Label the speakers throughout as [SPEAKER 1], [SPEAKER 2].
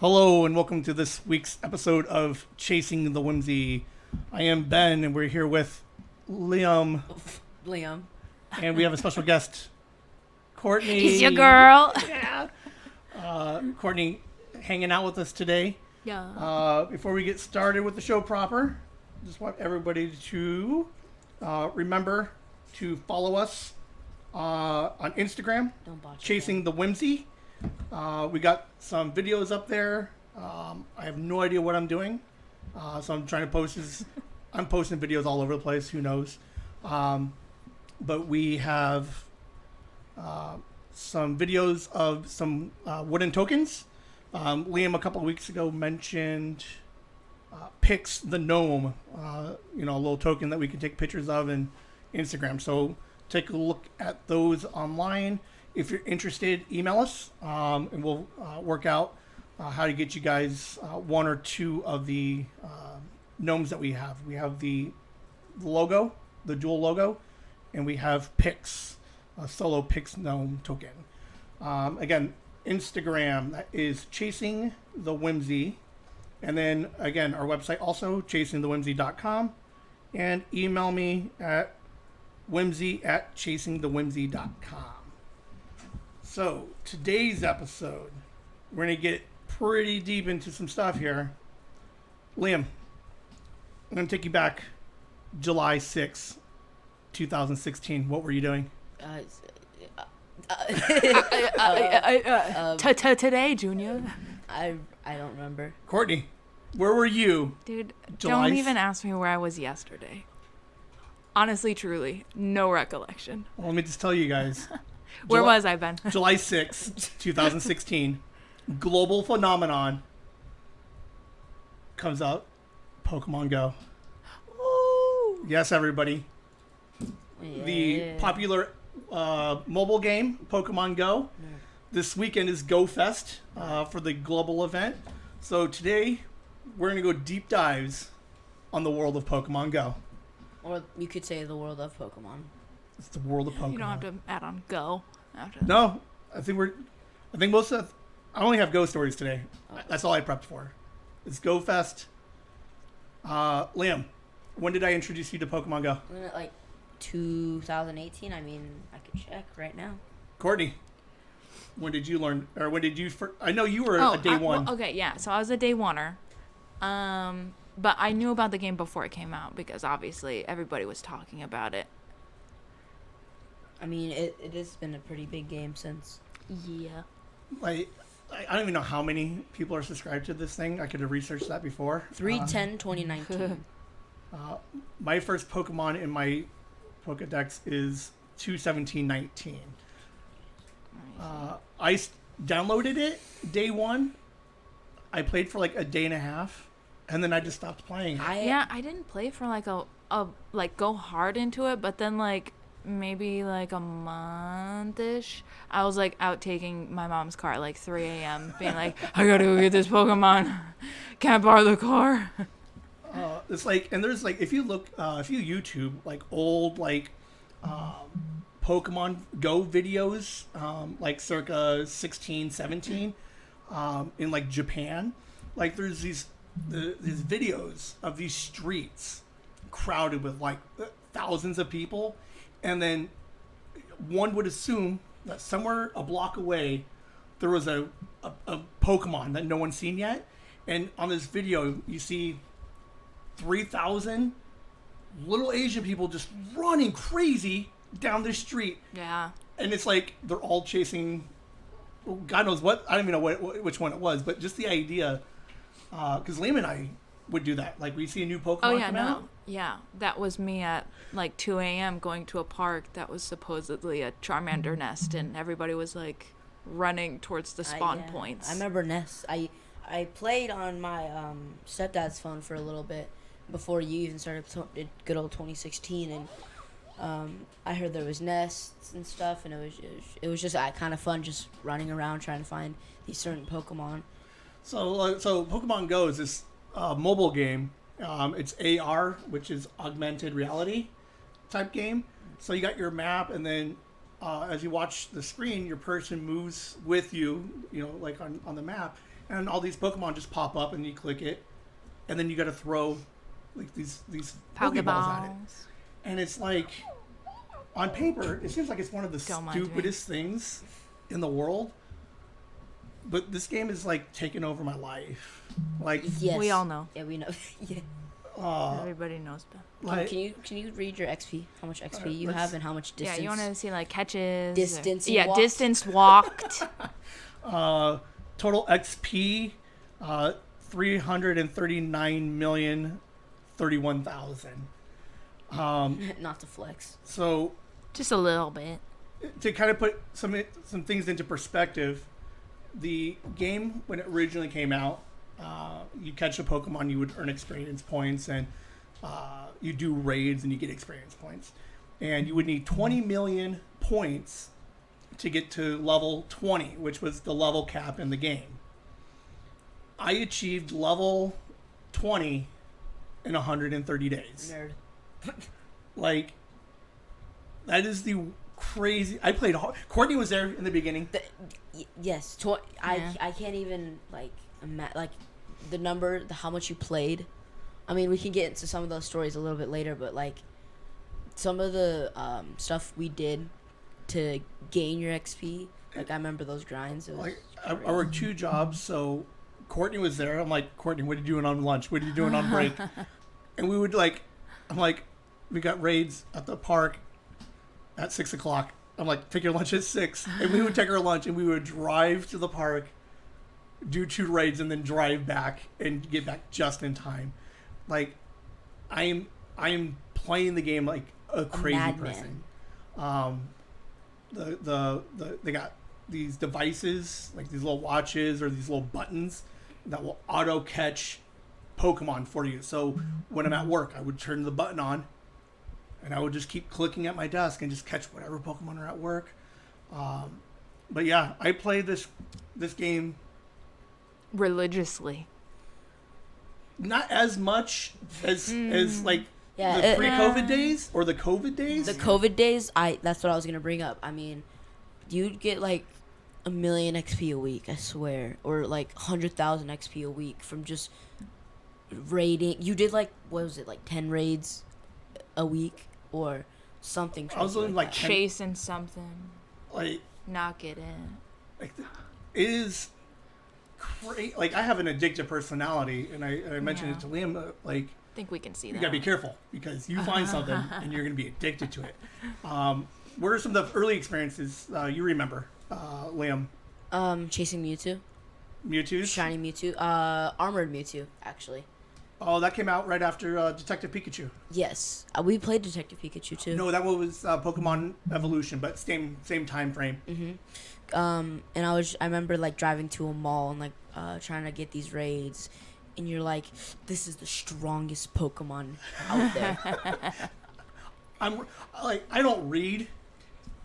[SPEAKER 1] Hello and welcome to this week's episode of Chasing the Whimsy. I am Ben and we're here with Liam. And we have a special guest, Courtney.
[SPEAKER 2] He's your girl.
[SPEAKER 1] Yeah. Courtney hanging out with us today.
[SPEAKER 2] Yeah.
[SPEAKER 1] Before we get started with the show proper, just want everybody to remember to follow us on Instagram, Chasing the Whimsy. We got some videos up there. I have no idea what I'm doing, so I'm trying to post. I'm posting videos all over the place. Who knows? But we have some videos of some wooden tokens. Liam a couple of weeks ago mentioned Pix the gnome. A little token that we can take pictures of in Instagram. So take a look at those online. If you're interested, email us, and we'll work out how to get you guys one or two of the gnomes that we have. We have the logo, the dual logo, and we have Pix, a solo Pix gnome token. Again, Instagram, that is Chasing the Whimsy. And then, again, our website also, chasingthewhimsy.com. And email me at whimsy@chasingthewhimsy.com. So, today's episode, we're going to get pretty deep into some stuff here. Liam, I'm going to take you back July 6, 2016. What were you doing?
[SPEAKER 2] Today, Junior.
[SPEAKER 3] I don't remember.
[SPEAKER 1] Courtney, where were you?
[SPEAKER 2] Dude,
[SPEAKER 1] July
[SPEAKER 2] don't even ask me where I was yesterday. Honestly, truly, no recollection.
[SPEAKER 1] Well, let me just tell you guys.
[SPEAKER 2] Where was I, Ben?
[SPEAKER 1] July 6, 2016. Global phenomenon comes out. Pokemon Go.
[SPEAKER 2] Ooh.
[SPEAKER 1] Yes, everybody.
[SPEAKER 3] Yeah.
[SPEAKER 1] The popular mobile game, Pokemon Go. This weekend is Go Fest for the global event. So today, we're going to go deep dives on the world of Pokemon Go.
[SPEAKER 3] Or you could say the world of Pokemon.
[SPEAKER 1] It's the world of Pokemon.
[SPEAKER 2] You don't have to add on Go.
[SPEAKER 1] No, I think most of... I only have Go stories today. That's all I prepped for. It's Go Fest. Liam, when did I introduce you to Pokemon Go?
[SPEAKER 3] Wasn't it like 2018? I mean, I could check right now.
[SPEAKER 1] Courtney, when did you learn, or when did you... I know you were a day one.
[SPEAKER 2] Well, okay, yeah. So I was a day oneer. But I knew about the game before it came out because obviously everybody was talking about it.
[SPEAKER 3] I mean, it has been a pretty big game since.
[SPEAKER 2] Yeah.
[SPEAKER 1] I don't even know how many people are subscribed to this thing. I could have researched that before.
[SPEAKER 3] 3/10/2019.
[SPEAKER 1] My first Pokemon in my Pokedex is 2/17/19. I downloaded it day one. I played for like a day and a half, and then I just stopped playing.
[SPEAKER 2] I didn't play for like a go hard into it, but then like maybe like a month-ish, I was like out taking my mom's car at like 3 a.m. being like, I gotta go get this Pokemon. Can't borrow the car.
[SPEAKER 1] It's like, and there's like, if you YouTube like old like Pokemon Go videos, like circa 16, 17, in like Japan, like there's these videos of these streets crowded with like thousands of people. And then one would assume that somewhere a block away, there was a Pokemon that no one's seen yet. And on this video, you see 3,000 little Asian people just running crazy down the street.
[SPEAKER 2] Yeah.
[SPEAKER 1] And it's like they're all chasing, God knows what. I don't even know which one it was, but just the idea. Because Liam and I would do that. Like, we see a new Pokemon come out.
[SPEAKER 2] Yeah, that was me at like 2 a.m. going to a park that was supposedly a Charmander nest, and everybody was like running towards the spawn points.
[SPEAKER 3] I remember nests. I played on my stepdad's phone for a little bit before you even started good old 2016, and I heard there was nests and stuff, and it was just kind of fun just running around trying to find these certain Pokemon.
[SPEAKER 1] So Pokemon Go is this mobile game. It's AR, which is augmented reality type game. So you got your map, and then as you watch the screen, your person moves with you, like on the map, and all these Pokemon just pop up, and you click it, and then you got to throw like these Pokeballs at it, and it's like on paper, it seems like it's one of the stupidest things in the world. But this game is like taking over my life. Like,
[SPEAKER 3] Yes.
[SPEAKER 2] We all know.
[SPEAKER 3] Yeah, we know. Yeah.
[SPEAKER 2] Everybody knows that.
[SPEAKER 1] like
[SPEAKER 3] Can you read your XP? How much XP you have and how much distance?
[SPEAKER 2] Yeah, you want to see like catches.
[SPEAKER 3] Distance you walked?
[SPEAKER 2] distance walked.
[SPEAKER 1] total XP, 339,031,000.
[SPEAKER 3] Not to flex.
[SPEAKER 1] So
[SPEAKER 2] Just a little bit.
[SPEAKER 1] to kind of put some things into perspective, the game when it originally came out, you catch a Pokemon, you would earn experience points, and you do raids and you get experience points, and you would need 20 million points to get to level 20, which was the level cap in the game. I achieved level 20 in 130 days.
[SPEAKER 3] Nerd.
[SPEAKER 1] Like, that is the crazy. I played hard. Courtney was there in the beginning.
[SPEAKER 3] Yes.
[SPEAKER 2] Yeah.
[SPEAKER 3] I can't even like the number, how much you played. I mean, we can get into some of those stories a little bit later, but like some of the stuff we did to gain your XP. Like I remember those grinds. It was
[SPEAKER 1] Like, I worked 2 jobs, so Courtney was there. I'm like, Courtney, what are you doing on lunch? What are you doing on break? And we would I'm like, we got raids at the park at 6 o'clock. I'm like, take your lunch at 6. And we would take our lunch and we would drive to the park, do 2 raids, and then drive back and get back just in time. Like, I am playing the game like a crazy
[SPEAKER 3] madman.
[SPEAKER 1] person. They got these devices, like these little watches or these little buttons that will auto catch Pokemon for you. So when I'm at work, I would turn the button on and I would just keep clicking at my desk and just catch whatever Pokemon are at work. But yeah, I played this game
[SPEAKER 2] Religiously.
[SPEAKER 1] not as much as like
[SPEAKER 3] Yeah,
[SPEAKER 1] the
[SPEAKER 3] it-
[SPEAKER 1] pre-COVID days or the COVID days.
[SPEAKER 3] the COVID days. That's what I was gonna bring up. I mean, you'd get like 1 million XP a week, I swear, or like 100,000 XP a week from just raiding. You did like, what was it, like 10 raids a week or something?
[SPEAKER 1] I was
[SPEAKER 3] crazy
[SPEAKER 1] doing like
[SPEAKER 3] that.
[SPEAKER 2] Chasing something.
[SPEAKER 1] like
[SPEAKER 2] Not get in.
[SPEAKER 1] it is great. Like, I have an addictive personality, and I mentioned
[SPEAKER 2] Yeah.
[SPEAKER 1] it to Liam. Like,
[SPEAKER 2] I think we can see
[SPEAKER 1] you
[SPEAKER 2] that.
[SPEAKER 1] gotta be careful because you find something and you're gonna be addicted to it. What are some of the early experiences you remember, Liam?
[SPEAKER 3] Chasing Mewtwo,
[SPEAKER 1] Mewtwo?
[SPEAKER 3] shiny Mewtwo, armored Mewtwo, actually.
[SPEAKER 1] Oh, that came out right after Detective Pikachu.
[SPEAKER 3] Yes, we played Detective Pikachu too.
[SPEAKER 1] No, that one was Pokemon Evolution, but same time frame.
[SPEAKER 3] And I remember like driving to a mall and like trying to get these raids, and you're like, this is the strongest Pokemon out there.
[SPEAKER 1] I'm like, I don't read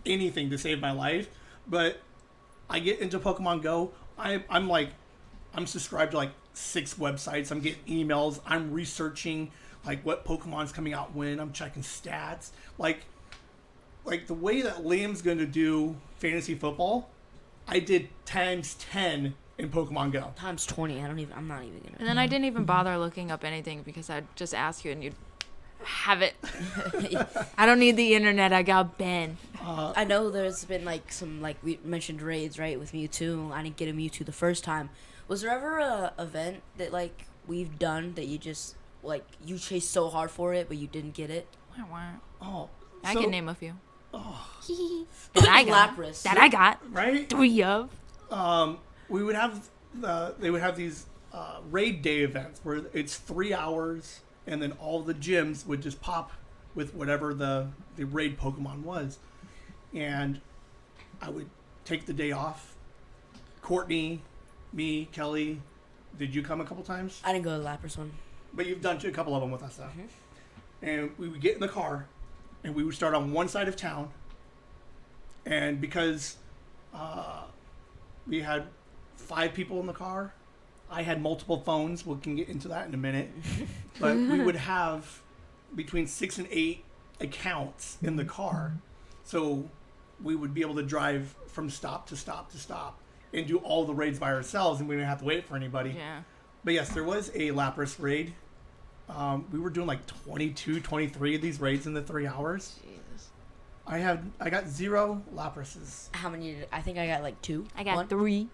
[SPEAKER 1] anything to save my life, but I get into Pokemon Go. I'm subscribed to like 6 websites. I'm getting emails. I'm researching like what Pokemon's coming out when. I'm checking stats. Like the way that Liam's going to do fantasy football, I did times 10 in Pokemon Go.
[SPEAKER 3] Times 20. I'm not even gonna.
[SPEAKER 2] And then I didn't even bother looking up anything because I'd just ask you and you'd have it. I don't need the internet. I got Ben.
[SPEAKER 3] I know there's been like some, like we mentioned, raids, right, with Mewtwo. I didn't get a Mewtwo the first time. Was there ever a event that like we've done that you just like you chased so hard for it but you didn't get it?
[SPEAKER 1] Oh,
[SPEAKER 2] I
[SPEAKER 1] so-
[SPEAKER 2] can name a few.
[SPEAKER 1] Oh,
[SPEAKER 2] That I got.
[SPEAKER 3] Lapras.
[SPEAKER 2] That I got.
[SPEAKER 1] right?
[SPEAKER 2] 3 of.
[SPEAKER 1] We would have they would have these raid day events where it's 3 hours, and then all the gyms would just pop with whatever the raid Pokemon was, and I would take the day off. Courtney, me, Kelly, did you come a couple times?
[SPEAKER 3] I didn't go to the Lapras one.
[SPEAKER 1] But you've done a couple of them with us, though. And we would get in the car, and we would start on one side of town. And because we had 5 people in the car, I had multiple phones. We can get into that in a minute. But we would have between 6 and 8 accounts in the car. So we would be able to drive from stop to stop to stop and do all the raids by ourselves, and we didn't have to wait for anybody.
[SPEAKER 2] Yeah.
[SPEAKER 1] But yes, there was a Lapras raid. We were doing like 22, 23 of these raids in the 3 hours.
[SPEAKER 2] Jesus.
[SPEAKER 1] I got 0 Laprases.
[SPEAKER 3] How many? I think I got like 2.
[SPEAKER 2] I got 3.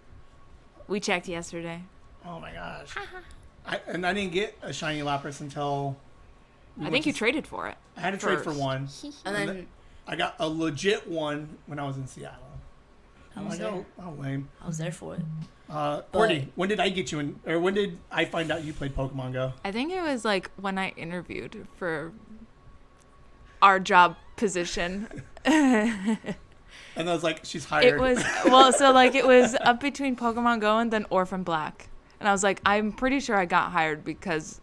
[SPEAKER 2] We checked yesterday.
[SPEAKER 1] Oh my gosh. I didn't get a shiny Lapras until...
[SPEAKER 2] I think you traded for it.
[SPEAKER 1] I had to trade for
[SPEAKER 2] first.
[SPEAKER 1] one.
[SPEAKER 3] And then
[SPEAKER 1] I got a legit one when I was in Seattle.
[SPEAKER 3] I was there.
[SPEAKER 1] Oh, lame.
[SPEAKER 3] I was there for it.
[SPEAKER 1] Courtney, when did I get you in, or when did I find out you played Pokemon Go?
[SPEAKER 2] I think it was like when I interviewed for our job position.
[SPEAKER 1] And I was like, she's hired.
[SPEAKER 2] It was, well, so like it was up between Pokemon Go and then Orphan Black. And I was like, I'm pretty sure I got hired because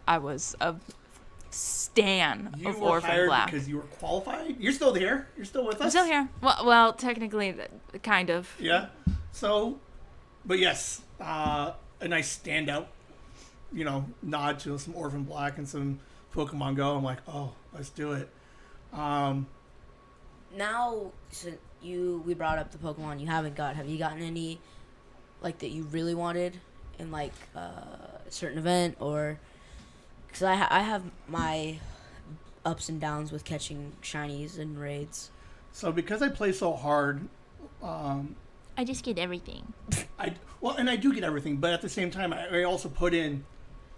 [SPEAKER 2] I was a stan
[SPEAKER 1] You
[SPEAKER 2] of
[SPEAKER 1] were
[SPEAKER 2] Orphan
[SPEAKER 1] hired
[SPEAKER 2] Black.
[SPEAKER 1] because you were qualified? You're still here? You're still with us?
[SPEAKER 2] I'm still here. Well, technically, kind of.
[SPEAKER 1] Yeah. So, but yes, a nice standout, nod to some Orphan Black and some Pokemon Go. I'm like, oh, let's do it.
[SPEAKER 3] Now, since we brought up the Pokemon you haven't got, have you gotten any, like, that you really wanted in, like, a certain event, or... Because I have my ups and downs with catching shinies and raids.
[SPEAKER 1] So because I play so hard,
[SPEAKER 2] I just get everything.
[SPEAKER 1] and I do get everything, but at the same time, I also put in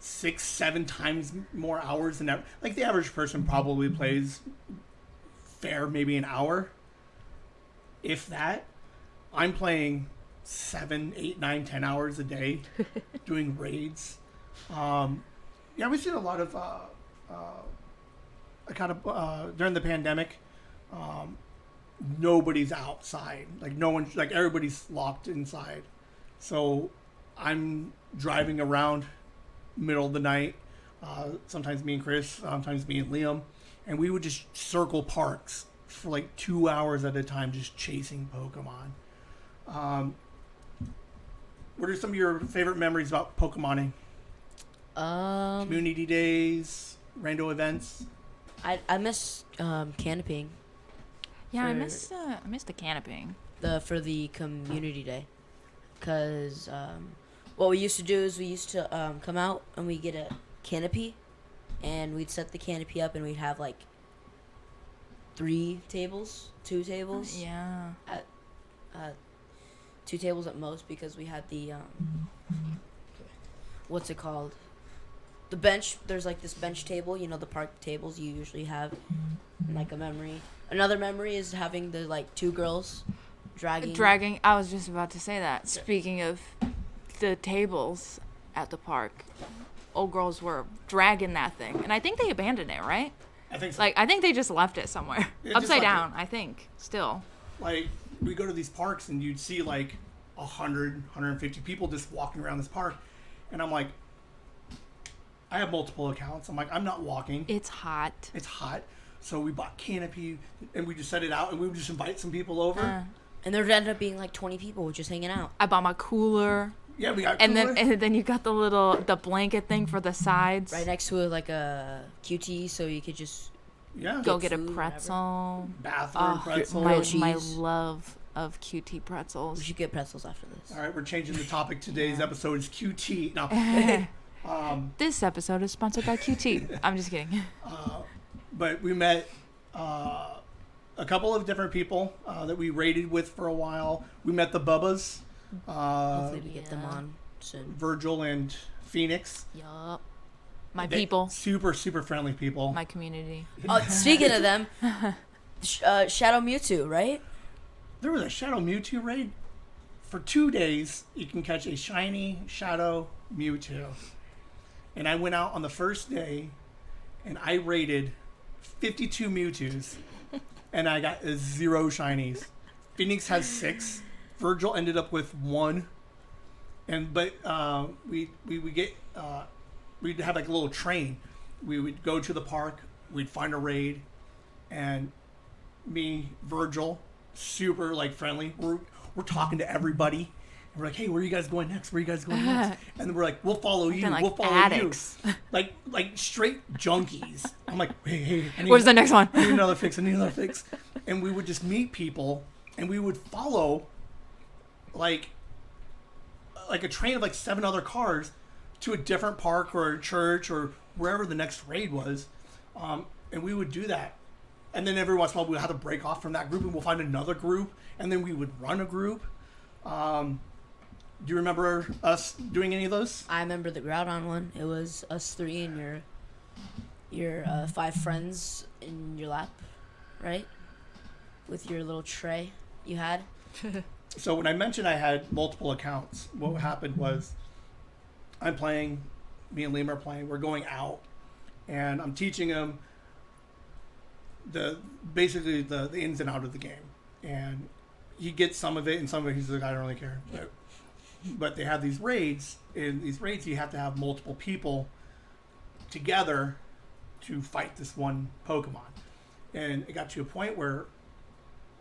[SPEAKER 1] 6-7 times more hours than that. Like the average person probably plays fair, maybe an hour, if that. I'm playing 7, 8, 9, 10 hours a day doing raids. Yeah, we've seen a lot of during the pandemic. Nobody's outside. Like no one, like everybody's locked inside. So I'm driving around middle of the night. Sometimes me and Chris, sometimes me and Liam, and we would just circle parks for like 2 hours at a time, just chasing Pokemon. What are some of your favorite memories about Pokemoning? Community days, rando events.
[SPEAKER 3] I miss canopying.
[SPEAKER 2] Yeah, I miss the canopying.
[SPEAKER 3] For the community day, because what we used to do is we used to come out and we get a canopy, and we'd set the canopy up and we'd have like 2 tables.
[SPEAKER 2] Yeah.
[SPEAKER 3] At 2 tables at most, because we had the what's it called? The bench. There's like this bench table, the park tables you usually have. Like a memory. Another memory is having the like 2 girls dragging.
[SPEAKER 2] I was just about to say that. Speaking of the tables at the park, old girls were dragging that thing, and I think they abandoned it, right?
[SPEAKER 1] I think so.
[SPEAKER 2] Like I think they just left it somewhere
[SPEAKER 1] Yeah, just
[SPEAKER 2] upside
[SPEAKER 1] left
[SPEAKER 2] down. I think still.
[SPEAKER 1] Like we go to these parks and you'd see like 100, 150 people just walking around this park, and I'm like, I have multiple accounts. I'm like, I'm not walking.
[SPEAKER 2] It's hot.
[SPEAKER 1] It's hot. So we bought canopy and we just set it out and we would just invite some people over.
[SPEAKER 3] And there would end up being like 20 people just hanging out.
[SPEAKER 2] I bought my cooler.
[SPEAKER 1] Yeah, we got
[SPEAKER 2] And
[SPEAKER 1] cooler.
[SPEAKER 2] then you got the blanket thing for the sides.
[SPEAKER 3] Right next to it, like a QT, so you could just
[SPEAKER 2] Go get a
[SPEAKER 3] food,
[SPEAKER 2] pretzel.
[SPEAKER 1] bathroom pretzel.
[SPEAKER 3] Grilled
[SPEAKER 2] My
[SPEAKER 3] cheese.
[SPEAKER 2] love of QT
[SPEAKER 3] We
[SPEAKER 2] pretzels.
[SPEAKER 3] should get pretzels after this.
[SPEAKER 1] All right, we're changing the topic. Today's episode is QT. No,
[SPEAKER 2] This episode is sponsored by QT. I'm just kidding.
[SPEAKER 1] but we met a couple of different people that we raided with for a while. We met the Bubbas,
[SPEAKER 3] Hopefully we get them on soon.
[SPEAKER 1] Virgil and Phoenix.
[SPEAKER 2] Yup. My
[SPEAKER 1] They-
[SPEAKER 2] people.
[SPEAKER 1] Super, super friendly people.
[SPEAKER 2] My community.
[SPEAKER 3] Oh, speaking of them, Shadow Mewtwo, right?
[SPEAKER 1] There was a Shadow Mewtwo raid. For 2 days, you can catch a shiny Shadow Mewtwo. And I went out on the first day, and I raided 52 Mewtwo's, and I got 0 shinies. Phoenix has 6. Virgil ended up with 1. But we'd have like a little train. We would go to the park, we'd find a raid, and me, Virgil, super like friendly. We're talking to everybody. And we're like, hey, where are you guys going next? Where are you guys going next? And then we're like, we'll follow you.
[SPEAKER 2] Like
[SPEAKER 1] We'll follow
[SPEAKER 2] addicts.
[SPEAKER 1] you. Like straight junkies. I'm like, hey, I need,
[SPEAKER 2] Where's the next one?
[SPEAKER 1] I need another fix. and we would just meet people, and we would follow like a train of like 7 other cars to a different park or a church or wherever the next raid was, and we would do that. And then every once in a while we'd have to break off from that group, and we'll find another group, and then we would run a group. Do you remember us doing any of those?
[SPEAKER 3] I remember the Groudon one. It was us 3 and your 5 friends in your lap, right? With your little tray you had.
[SPEAKER 1] So when I mentioned I had multiple accounts, what happened was I'm playing, me and Liam are playing, we're going out, and I'm teaching him basically the ins and out of the game. And he gets some of it, and some of it he's like, I don't really care. But they have these raids. In these raids, you have to have multiple people together to fight this one Pokemon. And it got to a point where,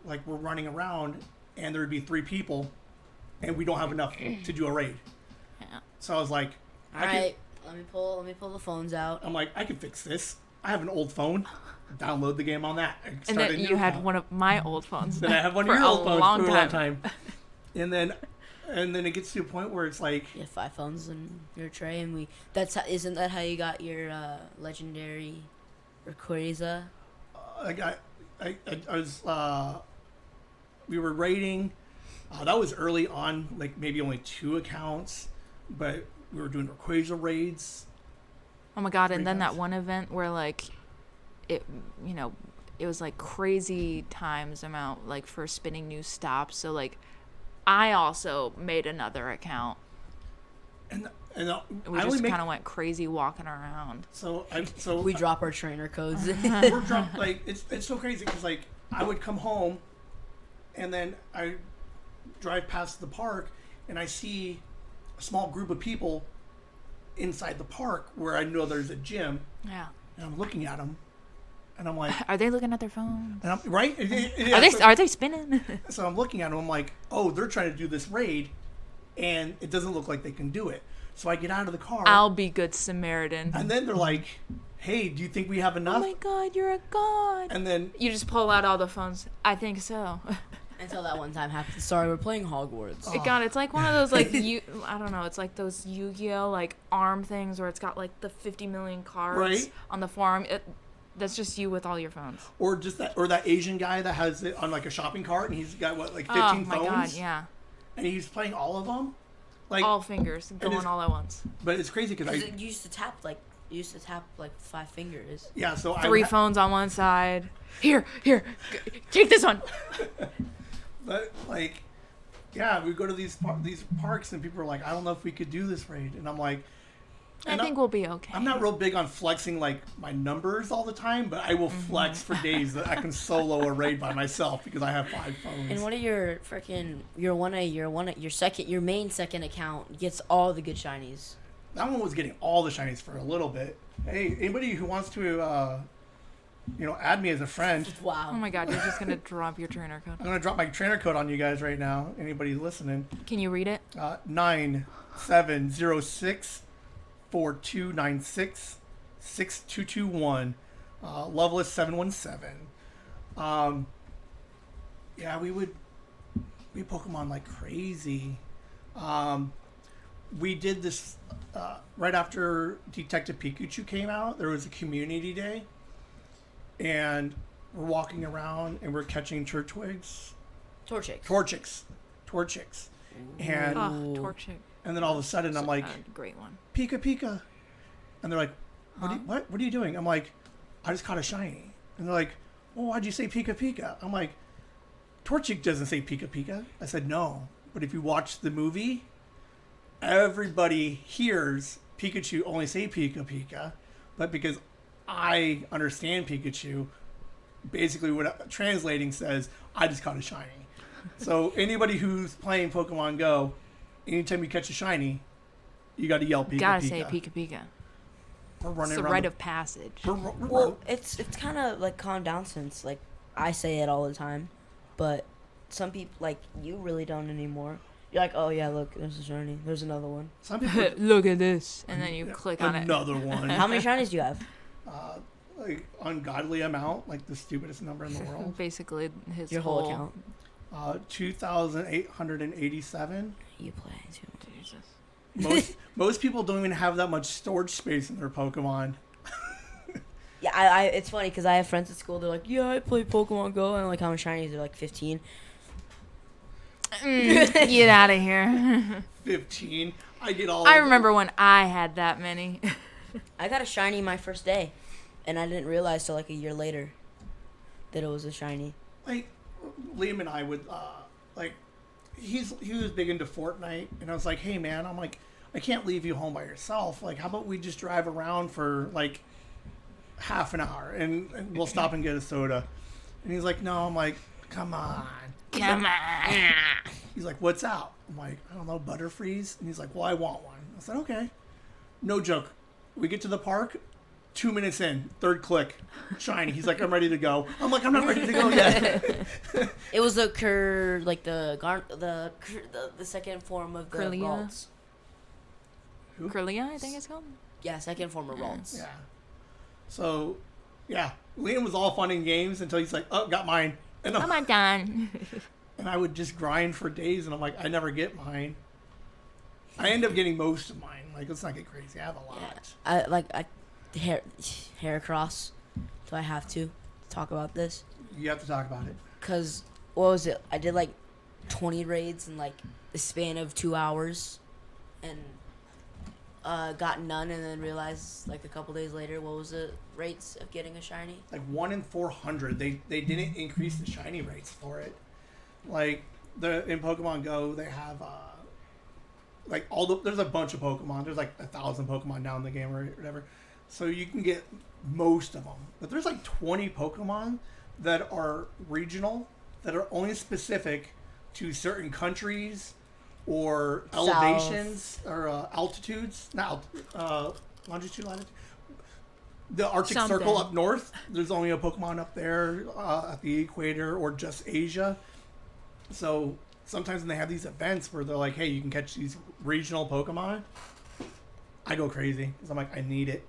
[SPEAKER 1] like, we're running around, and there would be 3 people, and we don't have enough to do a raid.
[SPEAKER 2] Yeah.
[SPEAKER 1] So I was like,
[SPEAKER 3] All right, let me pull the phones out.
[SPEAKER 1] I'm like, I can fix this. I have an old phone. Download the game on that.
[SPEAKER 2] And then you had one of my old phones.
[SPEAKER 1] Then I have one of
[SPEAKER 2] for
[SPEAKER 1] your old
[SPEAKER 2] a
[SPEAKER 1] phones
[SPEAKER 2] long
[SPEAKER 1] for a long
[SPEAKER 2] time.
[SPEAKER 1] And then it gets to a point where it's like,
[SPEAKER 3] You had 5 phones in your tray, and isn't that how you got your legendary Rayquaza?
[SPEAKER 1] I was we were raiding. That was early on, like maybe only 2 accounts, but we were doing Rayquaza raids.
[SPEAKER 2] Oh my god! And
[SPEAKER 1] 3
[SPEAKER 2] then
[SPEAKER 1] times.
[SPEAKER 2] that one event where like, it was like crazy times amount like for spinning new stops. So like, I also made another account.
[SPEAKER 1] And
[SPEAKER 2] We
[SPEAKER 1] I only
[SPEAKER 2] just
[SPEAKER 1] make,
[SPEAKER 2] kind of went crazy walking around.
[SPEAKER 1] so
[SPEAKER 3] We drop our trainer codes.
[SPEAKER 1] we're drunk, like it's so crazy because like I would come home, and then I drive past the park, and I see a small group of people inside the park where I know there's a gym,
[SPEAKER 2] Yeah.
[SPEAKER 1] and I'm looking at them, and I'm like,
[SPEAKER 2] Are they looking at their phones?
[SPEAKER 1] and I'm, right?
[SPEAKER 2] Are they spinning?
[SPEAKER 1] So I'm looking at them, I'm like, oh, they're trying to do this raid, and it doesn't look like they can do it. So I get out of the car,
[SPEAKER 2] I'll be good Samaritan.
[SPEAKER 1] and then they're like, hey, do you think we have
[SPEAKER 2] Oh
[SPEAKER 1] enough?
[SPEAKER 2] my god, you're a god.
[SPEAKER 1] And then
[SPEAKER 2] You just pull out all the phones. I think so.
[SPEAKER 3] Until that one time happened. Sorry, we're playing Hogwarts.
[SPEAKER 2] God, it's like one of those like I don't know. It's like those Yu-Gi-Oh like arm things where it's got like the 50 million cards
[SPEAKER 1] Right.
[SPEAKER 2] on the forum. That's just you with all your phones.
[SPEAKER 1] or that Asian guy that has it on like a shopping cart, and he's got what, like 15
[SPEAKER 2] Oh my
[SPEAKER 1] phones,
[SPEAKER 2] god, yeah.
[SPEAKER 1] and he's playing all of them, like.
[SPEAKER 2] All fingers going
[SPEAKER 1] it's-
[SPEAKER 2] all at once.
[SPEAKER 1] But it's crazy because
[SPEAKER 3] You used to tap like 5 fingers.
[SPEAKER 1] yeah. So
[SPEAKER 2] 3 phones on one side. Here, take this one.
[SPEAKER 1] But like, yeah, we go to these parks, and people are like, I don't know if we could do this raid, and I'm like,
[SPEAKER 2] I think we'll be okay.
[SPEAKER 1] I'm not real big on flexing like my numbers all the time, but I will flex for days that I can solo a raid by myself because I have 5 phones.
[SPEAKER 3] And what are your freaking your main second account gets all the good shinies?
[SPEAKER 1] That one was getting all the shinies for a little bit. Hey, anybody who wants to, add me as a friend,
[SPEAKER 3] Wow.
[SPEAKER 2] Oh my god, you're just gonna drop your trainer code.
[SPEAKER 1] I'm gonna drop my trainer code on you guys right now. Anybody listening?
[SPEAKER 2] Can you read it?
[SPEAKER 1] 9706 4296 6221. Loveless 717. Yeah, we Pokemon like crazy. We did this right after Detective Pikachu came out. There was a community day, and we're walking around and we're catching Turtwigs.
[SPEAKER 3] Torchics.
[SPEAKER 1] Torchics. And
[SPEAKER 2] Oh, Torchic.
[SPEAKER 1] and then all of a sudden I'm like,
[SPEAKER 2] Great one.
[SPEAKER 1] Pika Pika, and they're like, what are you doing? I'm like, I just caught a shiny. And they're like, well, why'd you say Pika Pika? I'm like, Torchic doesn't say Pika Pika. I said, no, but if you watch the movie, everybody hears Pikachu only say Pika Pika, but because I understand Pikachu, basically what translating says, I just caught a shiny. So anybody who's playing Pokemon Go, anytime you catch a shiny, you got to yell Pika
[SPEAKER 2] Gotta
[SPEAKER 1] Pika.
[SPEAKER 2] say Pika Pika.
[SPEAKER 1] We're
[SPEAKER 2] It's
[SPEAKER 1] running
[SPEAKER 2] the
[SPEAKER 1] around
[SPEAKER 2] rite of passage.
[SPEAKER 3] Well, it's kind of like calmed down since like I say it all the time, but some people like you really don't anymore. You're like, oh yeah, look, there's a shiny. There's another one.
[SPEAKER 1] Some people
[SPEAKER 2] Look at this, and then you click on it.
[SPEAKER 1] another one.
[SPEAKER 3] How many shinies do you have?
[SPEAKER 1] like ungodly amount, like the stupidest number in the world.
[SPEAKER 2] Basically, his
[SPEAKER 3] Your whole account.
[SPEAKER 1] 2,887.
[SPEAKER 3] You play too.
[SPEAKER 2] Jesus.
[SPEAKER 1] Most people don't even have that much storage space in their Pokemon.
[SPEAKER 3] Yeah, I it's funny because I have friends at school. They're like, yeah, I play Pokemon Go, and like how much shinies? They're like 15.
[SPEAKER 2] Get out of here.
[SPEAKER 1] 15. I get all.
[SPEAKER 2] I
[SPEAKER 1] of
[SPEAKER 2] remember when I had that many.
[SPEAKER 3] I got a shiny my first day, and I didn't realize till like a year later that it was a shiny.
[SPEAKER 1] Like Liam and I would like he was big into Fortnite, and I was like, hey man, I'm like, I can't leave you home by yourself. Like, how about we just drive around for like half an hour and we'll stop and get a soda. And he's like, no. I'm like, come on.
[SPEAKER 2] Come on.
[SPEAKER 1] He's like, what's out? I'm like, I don't know, Butterfreeze. And he's like, well, I want one. I said, okay. No joke. We get to the park, 2 minutes in, third click, shiny. He's like, I'm ready to go. I'm like, I'm not ready to go yet.
[SPEAKER 3] It was the the second form of the
[SPEAKER 2] Kirlia?
[SPEAKER 3] Ralts.
[SPEAKER 1] Who?
[SPEAKER 2] Kirlia, I think it's called.
[SPEAKER 3] Yeah, second form of Ralts.
[SPEAKER 1] Yeah. So, yeah, Liam was all fun and games until he's like, oh, got mine. And
[SPEAKER 2] I'm done.
[SPEAKER 1] and I would just grind for days, and I'm like, I never get mine. I end up getting most of mine. Like, let's not get crazy. I have a lot.
[SPEAKER 3] I hair cross. Do I have to talk about this?
[SPEAKER 1] You have to talk about it.
[SPEAKER 3] Cause what was it? I did like 20 raids in like the span of 2 hours, and got none, and then realized like a couple days later what was the rates of getting a shiny?
[SPEAKER 1] Like 1 in 400. They didn't increase the shiny rates for it. Like in Pokemon Go, they have like there's a bunch of Pokemon. There's like 1,000 Pokemon down in the game or whatever. So you can get most of them. But there's like 20 Pokemon that are regional, that are only specific to certain countries or elevations or altitudes. Not longitude, latitude. The Arctic Circle up north, there's only a Pokemon up there at the equator or just Asia. So sometimes when they have these events where they're like, hey, you can catch these regional Pokemon, I go crazy because I'm like, I need it.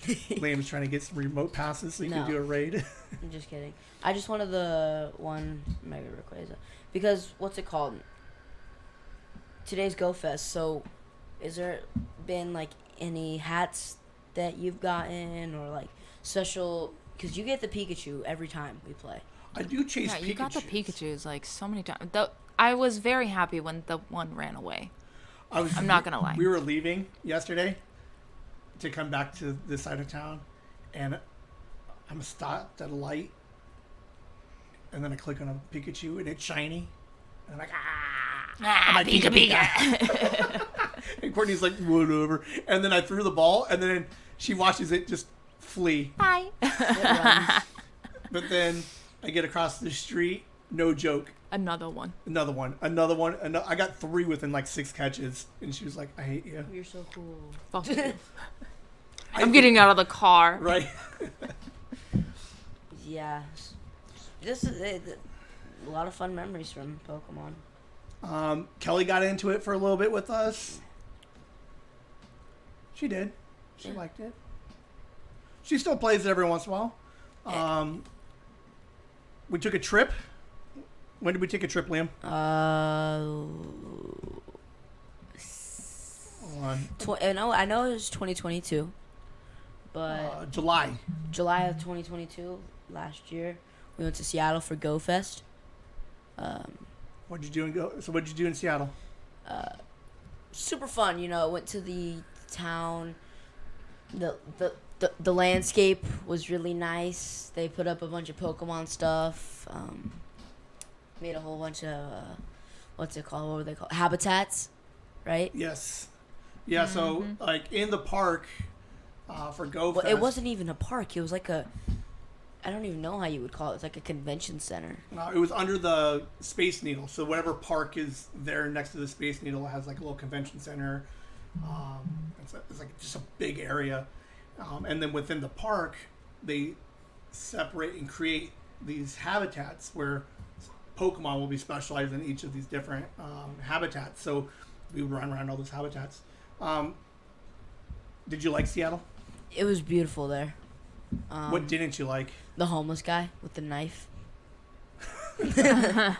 [SPEAKER 1] Liam's trying to get some remote passes so he can do a raid.
[SPEAKER 3] I'm just kidding. I just wanted the one Mega Rayquaza because what's it called? Today's Go Fest. So, is there been like any hats that you've gotten or like special? Because you get the Pikachu every time we play.
[SPEAKER 1] I do chase
[SPEAKER 2] Yeah,
[SPEAKER 1] Pikachu.
[SPEAKER 2] you got the Pikachus like so many times. I was very happy when the one ran away. I'm not gonna lie.
[SPEAKER 1] We were leaving yesterday to come back to this side of town, and I'm stopped at a light, and then I click on a Pikachu, and it's shiny, and I'm like, I'm like, Pika. And Courtney's like, whatever. And then I threw the ball, and then she watches it just flee.
[SPEAKER 2] Hi.
[SPEAKER 1] But then I get across the street, no joke.
[SPEAKER 2] Another one.
[SPEAKER 1] Another one. I got 3 within like 6 catches, and she was like, I hate you.
[SPEAKER 3] You're so cool.
[SPEAKER 2] Fuck you. I'm getting out of the car.
[SPEAKER 1] Right.
[SPEAKER 3] Yeah. This is a lot of fun memories from Pokemon.
[SPEAKER 1] Kelly got into it for a little bit with us. She did. She liked it. She still plays it every once in a while. We took a trip. When did we take a trip, Liam? Hold on.
[SPEAKER 3] I know it was 2022, but
[SPEAKER 1] July
[SPEAKER 3] of 2022 last year we went to Seattle for Go Fest.
[SPEAKER 1] What'd you do in Seattle?
[SPEAKER 3] Super fun, went to the town. The landscape was really nice. They put up a bunch of Pokemon stuff. Made a whole bunch of what's it called? What were they called? Habitats, right?
[SPEAKER 1] Yes. Yeah. So like in the park for Go Fest.
[SPEAKER 3] Well, it wasn't even a park. It was like I don't even know how you would call it. It's like a convention center.
[SPEAKER 1] It was under the Space Needle. So whatever park is there next to the Space Needle has like a little convention center. It's like just a big area. And then within the park, they separate and create these habitats where Pokemon will be specialized in each of these different habitats. So we would run around all those habitats. Did you like Seattle?
[SPEAKER 3] It was beautiful there.
[SPEAKER 1] What didn't you like?
[SPEAKER 3] The homeless guy with the knife.
[SPEAKER 2] I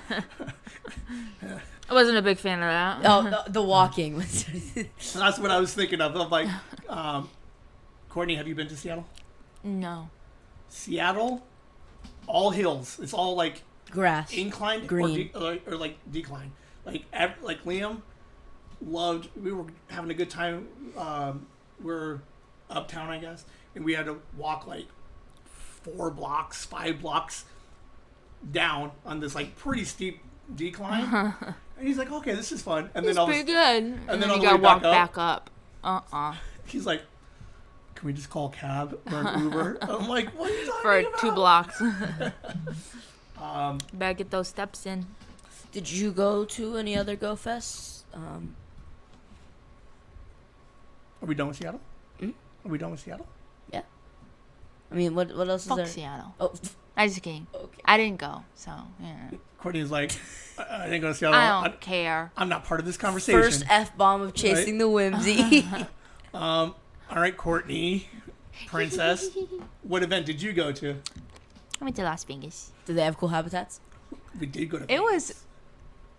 [SPEAKER 2] wasn't a big fan of that.
[SPEAKER 3] Oh, the walking was.
[SPEAKER 1] That's what I was thinking of. I'm like, Courtney, have you been to Seattle?
[SPEAKER 2] No.
[SPEAKER 1] Seattle, all hills. It's all like
[SPEAKER 3] Grass.
[SPEAKER 1] inclined
[SPEAKER 3] Green.
[SPEAKER 1] or like decline. Like Liam loved. We were having a good time. We're uptown, I guess, and we had to walk like 5 blocks down on this like pretty steep decline. And he's like, "Okay, this is fun." And
[SPEAKER 2] It's
[SPEAKER 1] then
[SPEAKER 2] pretty good. And then
[SPEAKER 1] on
[SPEAKER 2] you
[SPEAKER 1] the
[SPEAKER 2] gotta
[SPEAKER 1] way
[SPEAKER 2] walk
[SPEAKER 1] back
[SPEAKER 2] back up.
[SPEAKER 1] he's like, "Can we just call a cab or an Uber?" I'm like, "What are you talking
[SPEAKER 2] For
[SPEAKER 1] about?"
[SPEAKER 2] 2 blocks. Better get those steps in.
[SPEAKER 3] Did you go to any other Go Fests?
[SPEAKER 1] Are we done with Seattle?
[SPEAKER 3] Mm?
[SPEAKER 1] Are we done with Seattle?
[SPEAKER 3] Yeah. I mean, what else
[SPEAKER 2] Fuck
[SPEAKER 3] is there?
[SPEAKER 2] Seattle.
[SPEAKER 3] Oh,
[SPEAKER 2] I just kidding.
[SPEAKER 3] okay.
[SPEAKER 2] I didn't go, so yeah.
[SPEAKER 1] Courtney's like, I didn't go to Seattle.
[SPEAKER 2] I don't care.
[SPEAKER 1] I'm not part of this conversation.
[SPEAKER 3] First F-bomb of chasing the Whimsy.
[SPEAKER 1] All right, Courtney, princess. What event did you go to?
[SPEAKER 2] I went to Las Vegas.
[SPEAKER 3] Do they have cool habitats?
[SPEAKER 1] We did go to
[SPEAKER 2] It
[SPEAKER 1] Vegas.
[SPEAKER 2] was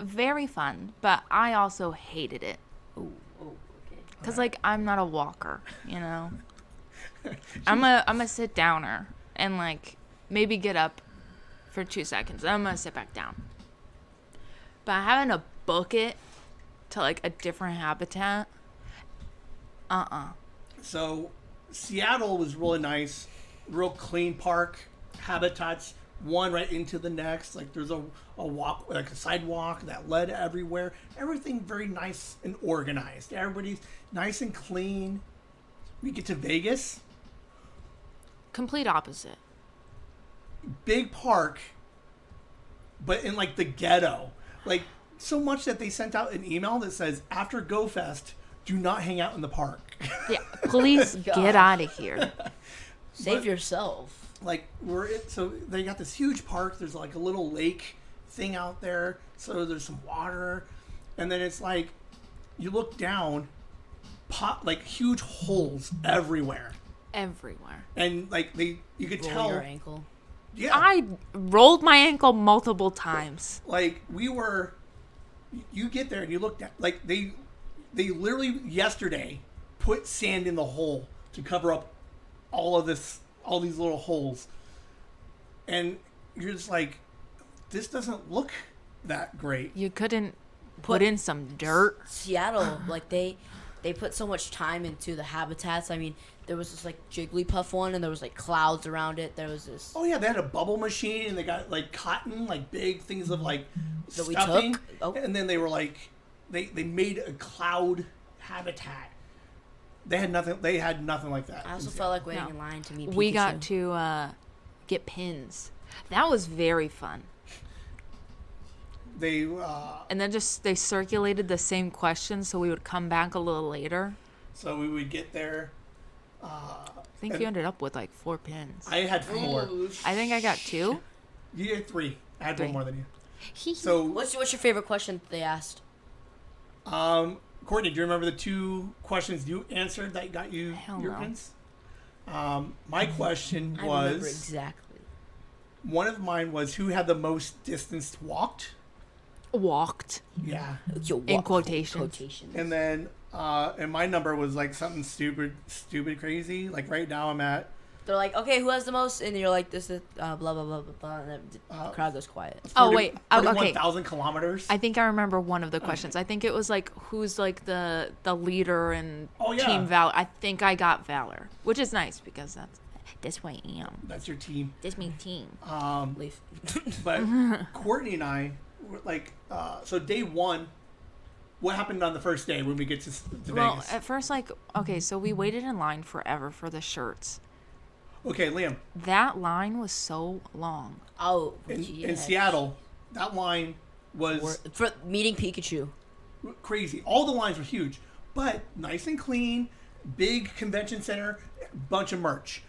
[SPEAKER 2] very fun, but I also hated it.
[SPEAKER 3] Oh, okay.
[SPEAKER 2] Cause like I'm not a walker, you know. I'm a sit downer and like maybe get up for 2 seconds. I'm gonna sit back down. But having to book it to like a different habitat,
[SPEAKER 1] So Seattle was really nice, real clean park, habitats, one right into the next. Like there's a walk, like a sidewalk that led everywhere. Everything very nice and organized. Everybody's nice and clean. We get to Vegas,
[SPEAKER 2] complete opposite.
[SPEAKER 1] big park, but in like the ghetto. Like so much that they sent out an email that says, after Go Fest, do not hang out in the park.
[SPEAKER 2] Yeah, please get out of here.
[SPEAKER 3] Save yourself.
[SPEAKER 1] Like so they got this huge park. There's like a little lake thing out there, so there's some water, and then it's like you look down, like huge holes everywhere,
[SPEAKER 2] Everywhere.
[SPEAKER 1] and like you could
[SPEAKER 3] Roll
[SPEAKER 1] tell.
[SPEAKER 3] your ankle.
[SPEAKER 1] Yeah,
[SPEAKER 2] I rolled my ankle multiple times.
[SPEAKER 1] like you get there and you look down, like they literally yesterday put sand in the hole to cover up all these little holes, and you're just like, this doesn't look that great.
[SPEAKER 2] You couldn't put in some dirt.
[SPEAKER 3] Seattle, like they put so much time into the habitats. I mean, there was this like Jigglypuff one, and there was like clouds around it. There was this
[SPEAKER 1] Oh yeah, they had a bubble machine, and they got like cotton, like big things of like
[SPEAKER 3] That we
[SPEAKER 1] stuffing,
[SPEAKER 3] took? Oh.
[SPEAKER 1] and then they were like, they made a cloud habitat. They had nothing. They had nothing like that.
[SPEAKER 3] I also felt like waiting
[SPEAKER 2] No.
[SPEAKER 3] in line to meet Pikachu.
[SPEAKER 2] We got to get pins. That was very fun.
[SPEAKER 1] They
[SPEAKER 2] And then they circulated the same questions, so we would come back a little later.
[SPEAKER 1] so we would get there.
[SPEAKER 2] I think
[SPEAKER 1] And-
[SPEAKER 2] you ended up with like 4 pins.
[SPEAKER 1] I had 4.
[SPEAKER 2] I think I got 2.
[SPEAKER 1] You had 3. I had
[SPEAKER 2] 3.
[SPEAKER 1] one more than you.
[SPEAKER 2] So
[SPEAKER 1] So
[SPEAKER 3] What's your favorite question that they asked?
[SPEAKER 1] Courtney, do you remember the 2 questions you answered that got you
[SPEAKER 2] Hell
[SPEAKER 1] your
[SPEAKER 2] no.
[SPEAKER 1] pins? My question
[SPEAKER 3] I remember
[SPEAKER 1] was,
[SPEAKER 3] exactly.
[SPEAKER 1] one of mine was, who had the most distance walked?
[SPEAKER 2] walked.
[SPEAKER 1] Yeah.
[SPEAKER 2] In quotations.
[SPEAKER 3] Quotations.
[SPEAKER 1] And then, and my number was like something stupid crazy. Like right now I'm at,
[SPEAKER 3] They're like, okay, who has the most? And you're like, this is blah blah blah blah blah. And then the crowd goes quiet.
[SPEAKER 2] Oh, wait. Okay.
[SPEAKER 1] 41,000 kilometers.
[SPEAKER 2] I think I remember one of the questions. I think it was like, who's like the leader and
[SPEAKER 1] Oh, yeah.
[SPEAKER 2] Team Valor. I think I got Valor, which is nice because that's who I am.
[SPEAKER 1] That's your team.
[SPEAKER 2] That's my team.
[SPEAKER 3] Leaf.
[SPEAKER 1] But Courtney and I were like, so day 1, what happened on the first day when we get to
[SPEAKER 2] Well,
[SPEAKER 1] Vegas?
[SPEAKER 2] at first, like, okay, so we waited in line forever for the shirts.
[SPEAKER 1] Okay, Liam,
[SPEAKER 2] That line was so long.
[SPEAKER 3] Oh,
[SPEAKER 1] in Seattle, that line was
[SPEAKER 3] for meeting Pikachu.
[SPEAKER 1] crazy. All the lines were huge, but nice and clean, big convention center, bunch of merch.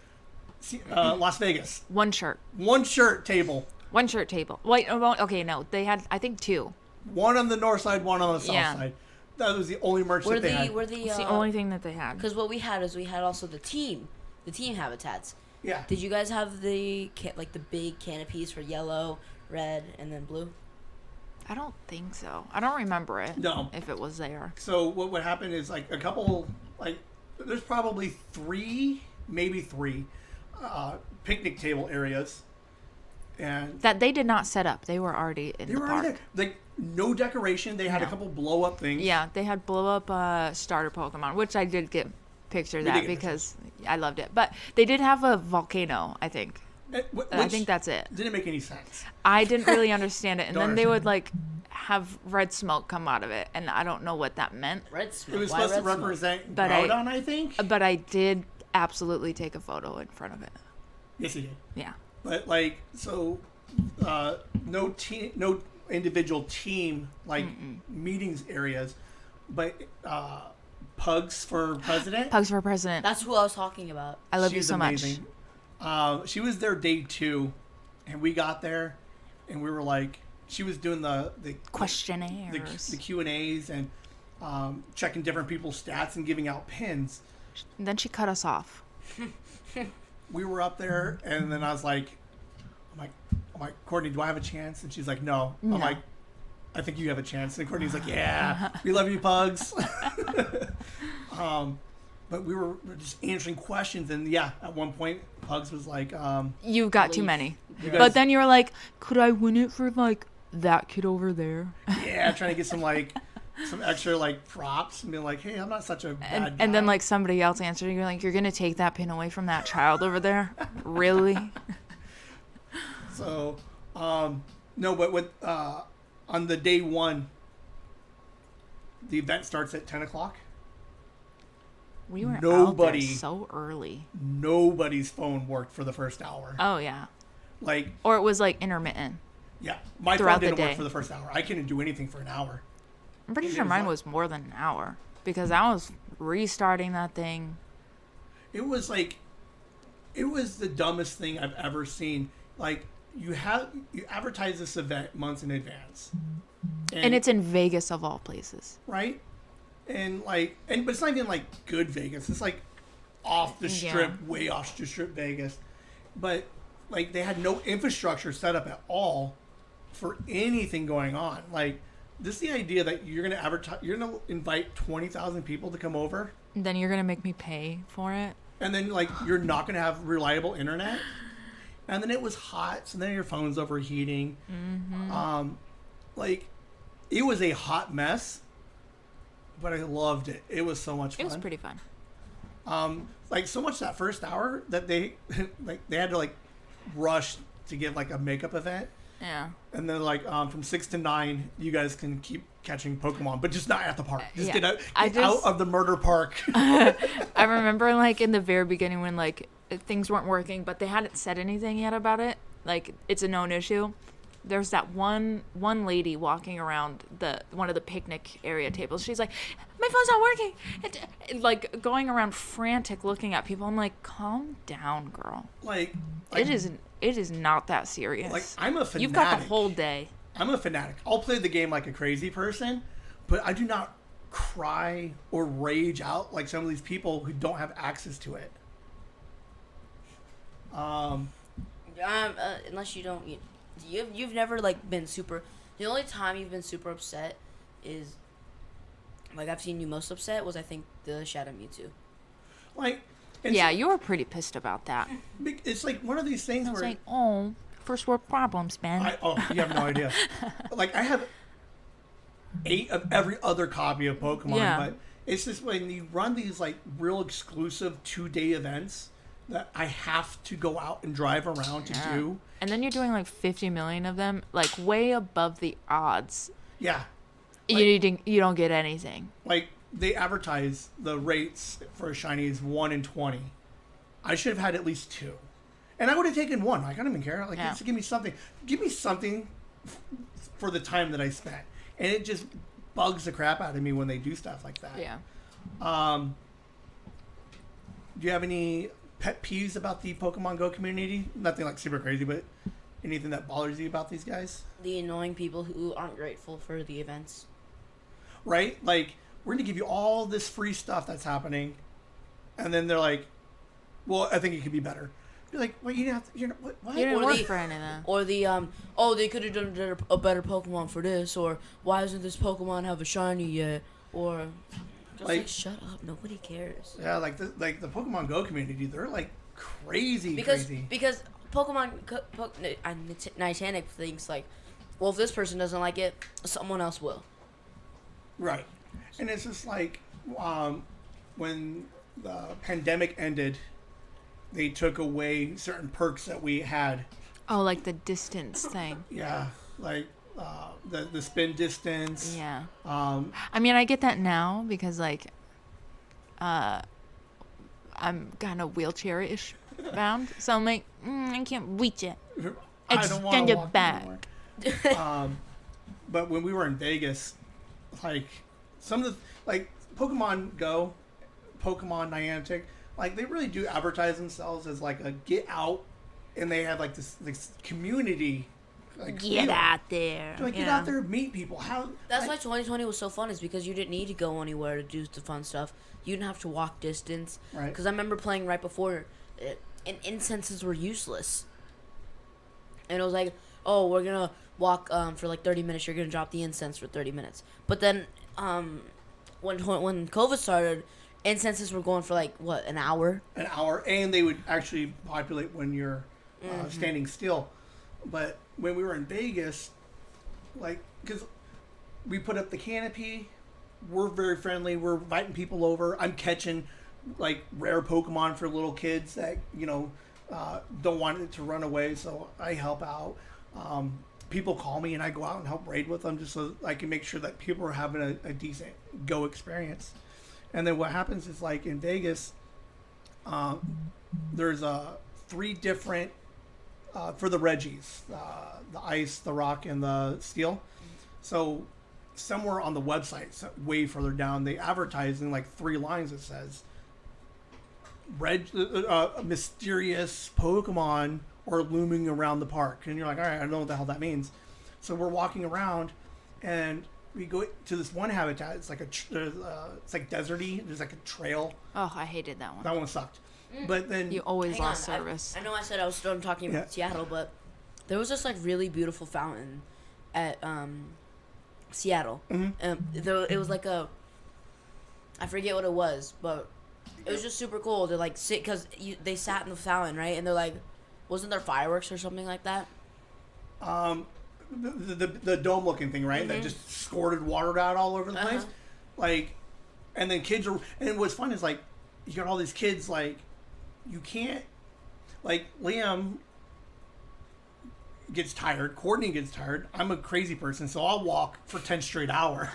[SPEAKER 1] Las Vegas,
[SPEAKER 2] One shirt.
[SPEAKER 1] one shirt table,
[SPEAKER 2] One shirt table. Wait, okay, no. They had, I think, 2.
[SPEAKER 1] one on the north side, one on the south
[SPEAKER 2] Yeah.
[SPEAKER 1] side. That was the only merch that they had.
[SPEAKER 2] It's the only thing that they had.
[SPEAKER 3] Because what we had is we had also the team habitats.
[SPEAKER 1] Yeah.
[SPEAKER 3] Did you guys have the big canopies for yellow, red, and then blue?
[SPEAKER 2] I don't think so. I don't remember it.
[SPEAKER 1] No.
[SPEAKER 2] If it was there.
[SPEAKER 1] So what would happen is like a couple, like there's probably maybe three picnic table areas, and
[SPEAKER 2] That they did not set up. They were already in
[SPEAKER 1] they
[SPEAKER 2] the
[SPEAKER 1] were
[SPEAKER 2] park.
[SPEAKER 1] already there. Like no decoration. They had a
[SPEAKER 2] No.
[SPEAKER 1] couple blow up things.
[SPEAKER 2] Yeah, they had blow up starter Pokemon, which I did get pictures
[SPEAKER 1] We did
[SPEAKER 2] at
[SPEAKER 1] get
[SPEAKER 2] because I loved it. But they did have a volcano, I think. I think that's it.
[SPEAKER 1] Didn't make any sense.
[SPEAKER 2] I didn't really understand it, and
[SPEAKER 1] Don't
[SPEAKER 2] then they would
[SPEAKER 1] understand.
[SPEAKER 2] like have red smoke come out of it, and I don't know what that meant.
[SPEAKER 3] Red smoke.
[SPEAKER 1] It was
[SPEAKER 3] Why
[SPEAKER 1] supposed to
[SPEAKER 3] red smoke?
[SPEAKER 1] represent
[SPEAKER 2] But
[SPEAKER 1] Groudon, I think.
[SPEAKER 2] But I did absolutely take a photo in front of it.
[SPEAKER 1] Yes, he did.
[SPEAKER 2] Yeah.
[SPEAKER 1] But like so, no individual team like meetings areas, but Pugs for president.
[SPEAKER 2] Pugs for president.
[SPEAKER 3] That's who I was talking about.
[SPEAKER 2] I love you
[SPEAKER 1] She's
[SPEAKER 2] so
[SPEAKER 1] amazing. She was there day 2, and we got there, and we were like, she was doing the
[SPEAKER 2] Questionnaires.
[SPEAKER 1] the Q&As and checking different people's stats and giving out pins.
[SPEAKER 2] And then she cut us off.
[SPEAKER 1] We were up there, and then I was like, I'm like, Courtney, do I have a chance? And she's like, no.
[SPEAKER 2] No.
[SPEAKER 1] I'm like, I think you have a chance. And Courtney's like, yeah, we love you, Pugs. But we were just answering questions, and yeah, at one point, Pugs was like,
[SPEAKER 2] You've got too
[SPEAKER 3] Leave.
[SPEAKER 2] many.
[SPEAKER 1] You guys-
[SPEAKER 2] But then you were like, could I win it for like that kid over there?
[SPEAKER 1] yeah, trying to get some extra like props and be like, hey, I'm not such a bad guy.
[SPEAKER 2] And then like somebody else answered, you're like, you're gonna take that pin away from that child over there? Really?
[SPEAKER 1] So, no, but with on the day 1, the event starts at 10 o'clock.
[SPEAKER 2] We were out
[SPEAKER 1] Nobody-
[SPEAKER 2] there so early.
[SPEAKER 1] Nobody's phone worked for the first hour.
[SPEAKER 2] Oh yeah.
[SPEAKER 1] Like,
[SPEAKER 2] Or it was like intermittent.
[SPEAKER 1] yeah, my
[SPEAKER 2] Throughout
[SPEAKER 1] phone
[SPEAKER 2] the
[SPEAKER 1] didn't work
[SPEAKER 2] day.
[SPEAKER 1] for the first hour. I couldn't do anything for an hour.
[SPEAKER 2] I'm pretty
[SPEAKER 1] It
[SPEAKER 2] sure
[SPEAKER 1] was
[SPEAKER 2] mine
[SPEAKER 1] like-
[SPEAKER 2] was more than an hour because I was restarting that thing.
[SPEAKER 1] It was the dumbest thing I've ever seen. Like, you advertise this event months in advance,
[SPEAKER 2] And it's in Vegas of all places.
[SPEAKER 1] right, but it's not even like good Vegas. It's like off the strip, way off the strip Vegas, but like they had no infrastructure set up at all for anything going on. Like, this is the idea that you're gonna advertise, you're gonna invite 20,000 people to come over,
[SPEAKER 2] And then you're gonna make me pay for it.
[SPEAKER 1] and then like you're not gonna have reliable internet, and then it was hot, so then your phone's overheating. Like, it was a hot mess, but I loved it. It was so much fun.
[SPEAKER 2] It was pretty fun.
[SPEAKER 1] Like, so much that first hour that they they had to like rush to give like a makeup event,
[SPEAKER 2] Yeah.
[SPEAKER 1] and then like from 6 to 9 you guys can keep catching Pokemon, but just not at the park. Just
[SPEAKER 2] Yeah.
[SPEAKER 1] get out,
[SPEAKER 2] I
[SPEAKER 1] get out
[SPEAKER 2] just-
[SPEAKER 1] of the murder park.
[SPEAKER 2] I remember like in the very beginning when like things weren't working, but they hadn't said anything yet about it. Like, it's a known issue. There's that one lady walking around one of the picnic area tables. She's like, my phone's not working. Like going around frantic looking at people. I'm like, calm down, girl.
[SPEAKER 1] like
[SPEAKER 2] It is not that serious.
[SPEAKER 1] Like, I'm a fanatic.
[SPEAKER 2] You've got the whole day.
[SPEAKER 1] I'm a fanatic. I'll play the game like a crazy person, but I do not cry or rage out like some of these people who don't have access to it.
[SPEAKER 3] Unless you don't, you've never like been super. The only time you've been super upset is, like, I've seen you most upset was I think the Shadow Mewtwo.
[SPEAKER 1] Like, it's,
[SPEAKER 2] Yeah, you were pretty pissed about that.
[SPEAKER 1] it's like one of these things
[SPEAKER 2] I was
[SPEAKER 1] where
[SPEAKER 2] like, oh, first world problems, man.
[SPEAKER 1] you have no idea. Like, I have 8 of every other copy of Pokemon,
[SPEAKER 2] Yeah.
[SPEAKER 1] but it's just when you run these like real exclusive 2-day events that I have to go out and drive around to do.
[SPEAKER 2] And then you're doing like 50 million of them, like way above the odds.
[SPEAKER 1] Yeah.
[SPEAKER 2] You don't get anything.
[SPEAKER 1] Like, they advertise the rates for a shiny is 1 in 20. I should have had at least 2. And I would have taken 1. Like, I don't even care. Like,
[SPEAKER 2] Yeah.
[SPEAKER 1] just give me something. Give me something for the time that I spent. And it just bugs the crap out of me when they do stuff like that.
[SPEAKER 2] Yeah.
[SPEAKER 1] Do you have any pet peeves about the Pokemon Go community? Nothing like super crazy, but anything that bothers you about these guys?
[SPEAKER 3] The annoying people who aren't grateful for the events.
[SPEAKER 1] Right? Like, we're going to give you all this free stuff that's happening. And then they're like, well, I think it could be better. You're like, well, you didn't have to, you're, what?
[SPEAKER 2] You didn't
[SPEAKER 3] Or
[SPEAKER 2] work
[SPEAKER 3] the-
[SPEAKER 2] for any of that.
[SPEAKER 3] Or they could have done a better Pokemon for this, or why doesn't this Pokemon have a shiny yet? Or just
[SPEAKER 1] Like-
[SPEAKER 3] shut up, nobody cares.
[SPEAKER 1] Yeah, like the Pokemon Go community, they're like crazy.
[SPEAKER 3] Because Pokemon Niantic thinks like, well, if this person doesn't like it, someone else will.
[SPEAKER 1] Right. And it's just like when the pandemic ended, they took away certain perks that we had.
[SPEAKER 2] Oh, like the distance thing.
[SPEAKER 1] Yeah, like the spin distance.
[SPEAKER 2] Yeah.
[SPEAKER 1] Um,
[SPEAKER 2] I mean, I get that now because like, I'm kind of wheelchair-ish bound, so I'm like, I can't reach it.
[SPEAKER 1] I don't want
[SPEAKER 2] Extend
[SPEAKER 1] to
[SPEAKER 2] it
[SPEAKER 1] walk
[SPEAKER 2] back.
[SPEAKER 1] anymore. But when we were in Vegas, like some of the like Pokemon Go, Pokemon Niantic, like they really do advertise themselves as like a get out, and they have like this community. Like,
[SPEAKER 2] Get
[SPEAKER 1] feel.
[SPEAKER 2] out there.
[SPEAKER 1] Like get out there, meet people. How
[SPEAKER 3] That's why
[SPEAKER 1] like,
[SPEAKER 3] 2020 was so fun, is because you didn't need to go anywhere to do the fun stuff. You didn't have to walk distance.
[SPEAKER 1] Right.
[SPEAKER 3] Because I remember playing right before, and incenses were useless. And it was like, oh, we're gonna walk for like 30 minutes. You're gonna drop the incense for 30 minutes. But then, when COVID started, incenses were going for like what, an hour?
[SPEAKER 1] an hour, and they would actually populate when you're standing still. But when we were in Vegas, like, because we put up the canopy, we're very friendly. We're inviting people over. I'm catching like rare Pokemon for little kids that don't want it to run away, so I help out. People call me and I go out and help raid with them just so I can make sure that people are having a decent go experience. And then what happens is like in Vegas, there's 3 different for the Reggies, the ice, the rock, and the steel. So somewhere on the website, way further down, they advertise in like 3 lines. It says, mysterious Pokemon are looming around the park. And you're like, all right, I don't know what the hell that means. So we're walking around, and we go to this one habitat. It's like it's like deserty. There's like a trail.
[SPEAKER 2] Oh, I hated that one.
[SPEAKER 1] That one sucked. But then
[SPEAKER 2] You always
[SPEAKER 3] Hang
[SPEAKER 2] lost
[SPEAKER 3] on,
[SPEAKER 2] service.
[SPEAKER 3] I know I said I was still talking about Seattle, but there was this like really beautiful fountain at Seattle. It was like I forget what it was, but it was just super cool to like sit, because they sat in the fountain, right? And they're like, wasn't there fireworks or something like that?
[SPEAKER 1] the dome looking thing, right? That just squirted water out all over the place. Like, and then kids are, and what's fun is like, you got all these kids, like, you can't, like, Liam gets tired, Courtney gets tired. I'm a crazy person, so I'll walk for 10 straight hours.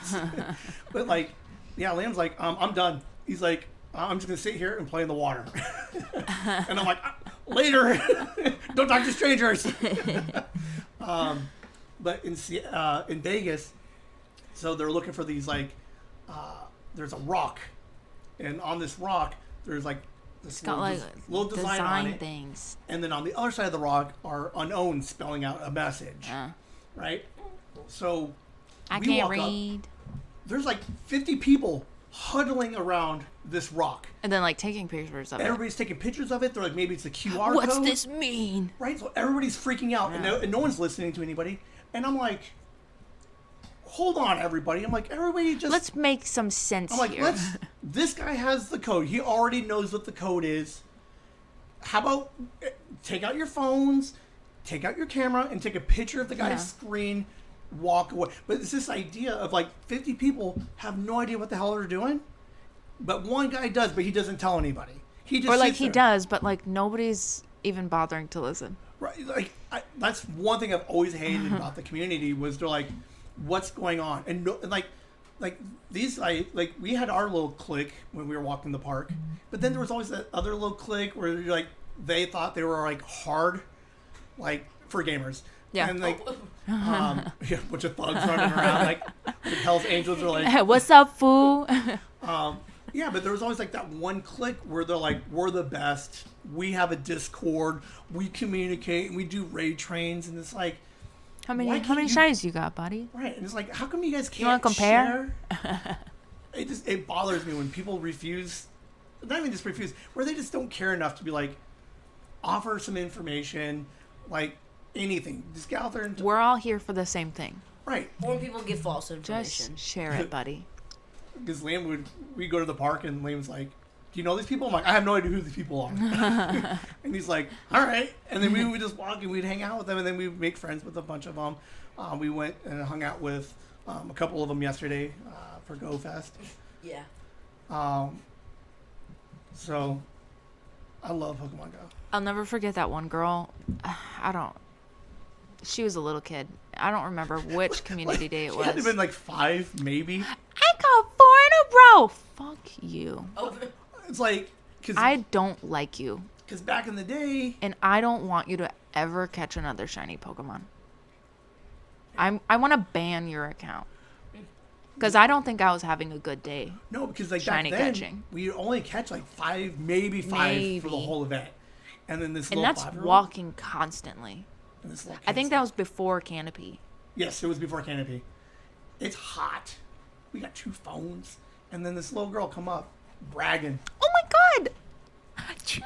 [SPEAKER 1] But like, yeah, Liam's like, I'm done. He's like, I'm just gonna sit here and play in the water. And I'm like, later. Don't talk to strangers. But in Vegas, so they're looking for these like, there's a rock, and on this rock there's like this
[SPEAKER 2] Got like
[SPEAKER 1] little design on it,
[SPEAKER 2] things.
[SPEAKER 1] and then on the other side of the rock are unknown spelling out a message, right? So
[SPEAKER 2] I
[SPEAKER 1] we
[SPEAKER 2] can't
[SPEAKER 1] walk up,
[SPEAKER 2] read.
[SPEAKER 1] there's like 50 people huddling around this rock.
[SPEAKER 2] And then like taking pictures of
[SPEAKER 1] Everybody's taking pictures of it. They're like, maybe it's a QR
[SPEAKER 2] it. What's
[SPEAKER 1] code.
[SPEAKER 2] this mean?
[SPEAKER 1] Right? So everybody's freaking out, and no one's listening to anybody. And I'm like, hold on, everybody. I'm like, everybody just...
[SPEAKER 2] Let's make some sense
[SPEAKER 1] I'm like,
[SPEAKER 2] here.
[SPEAKER 1] this guy has the code. He already knows what the code is. How about take out your phones, take out your camera, and take a picture of the guy's screen, walk away. But it's this idea of like 50 people have no idea what the hell they're doing. But one guy does, but he doesn't tell anybody. He just
[SPEAKER 2] Or like
[SPEAKER 1] sits
[SPEAKER 2] he
[SPEAKER 1] there.
[SPEAKER 2] does, but like nobody's even bothering to listen.
[SPEAKER 1] Right, like that's one thing I've always hated about the community was they're like, what's going on? And no, like these like we had our little clique when we were walking the park, but then there was always that other little clique where you're like they thought they were like hard, like for gamers.
[SPEAKER 2] Yeah.
[SPEAKER 1] And like, yeah, bunch of thugs running around like Hell's Angels are like,
[SPEAKER 2] What's up, fool?
[SPEAKER 1] yeah, but there was always like that one clique where they're like, we're the best. We have a Discord. We communicate. And we do raid trains. And it's like,
[SPEAKER 2] How
[SPEAKER 1] why
[SPEAKER 2] many
[SPEAKER 1] can't you-
[SPEAKER 2] shinies you got, buddy?
[SPEAKER 1] right. And it's like, how come you guys can't
[SPEAKER 2] wanna compare?
[SPEAKER 1] share? it bothers me when people refuse, not even just refuse, where they just don't care enough to be like, offer some information, like anything. Just get out there and
[SPEAKER 2] We're all here for the same thing.
[SPEAKER 1] right.
[SPEAKER 3] Or when people give false information.
[SPEAKER 2] Just share it, buddy.
[SPEAKER 1] Because we go to the park and Liam's like, do you know these people? I'm like, I have no idea who these people are. And he's like, all right. And then we would just walk and we'd hang out with them, and then we'd make friends with a bunch of them. We went and hung out with a couple of them yesterday for Go Fest.
[SPEAKER 3] Yeah.
[SPEAKER 1] So I love Pokemon Go.
[SPEAKER 2] I'll never forget that one girl. She was a little kid. I don't remember which community day it
[SPEAKER 1] She
[SPEAKER 2] was.
[SPEAKER 1] had to have been like 5, maybe.
[SPEAKER 2] I got 4 in a row. Fuck you.
[SPEAKER 3] Oh,
[SPEAKER 1] It's like,
[SPEAKER 2] I don't like you.
[SPEAKER 1] because back in the day,
[SPEAKER 2] And I don't want you to ever catch another shiny Pokemon. I want to ban your account. Because I don't think I was having a good day.
[SPEAKER 1] no, because like
[SPEAKER 2] Shiny
[SPEAKER 1] back then,
[SPEAKER 2] catching.
[SPEAKER 1] we only catch like 5, maybe 5 for the
[SPEAKER 2] Maybe.
[SPEAKER 1] whole event. And then this
[SPEAKER 2] And
[SPEAKER 1] little
[SPEAKER 2] that's
[SPEAKER 1] 5-year-old,
[SPEAKER 2] walking constantly.
[SPEAKER 1] and this little
[SPEAKER 2] I think
[SPEAKER 1] kid's
[SPEAKER 2] that was before Canopy.
[SPEAKER 1] Yes, it was before Canopy. It's hot. We got 2 phones. And then this little girl come up, bragging.
[SPEAKER 2] Oh my god! 2!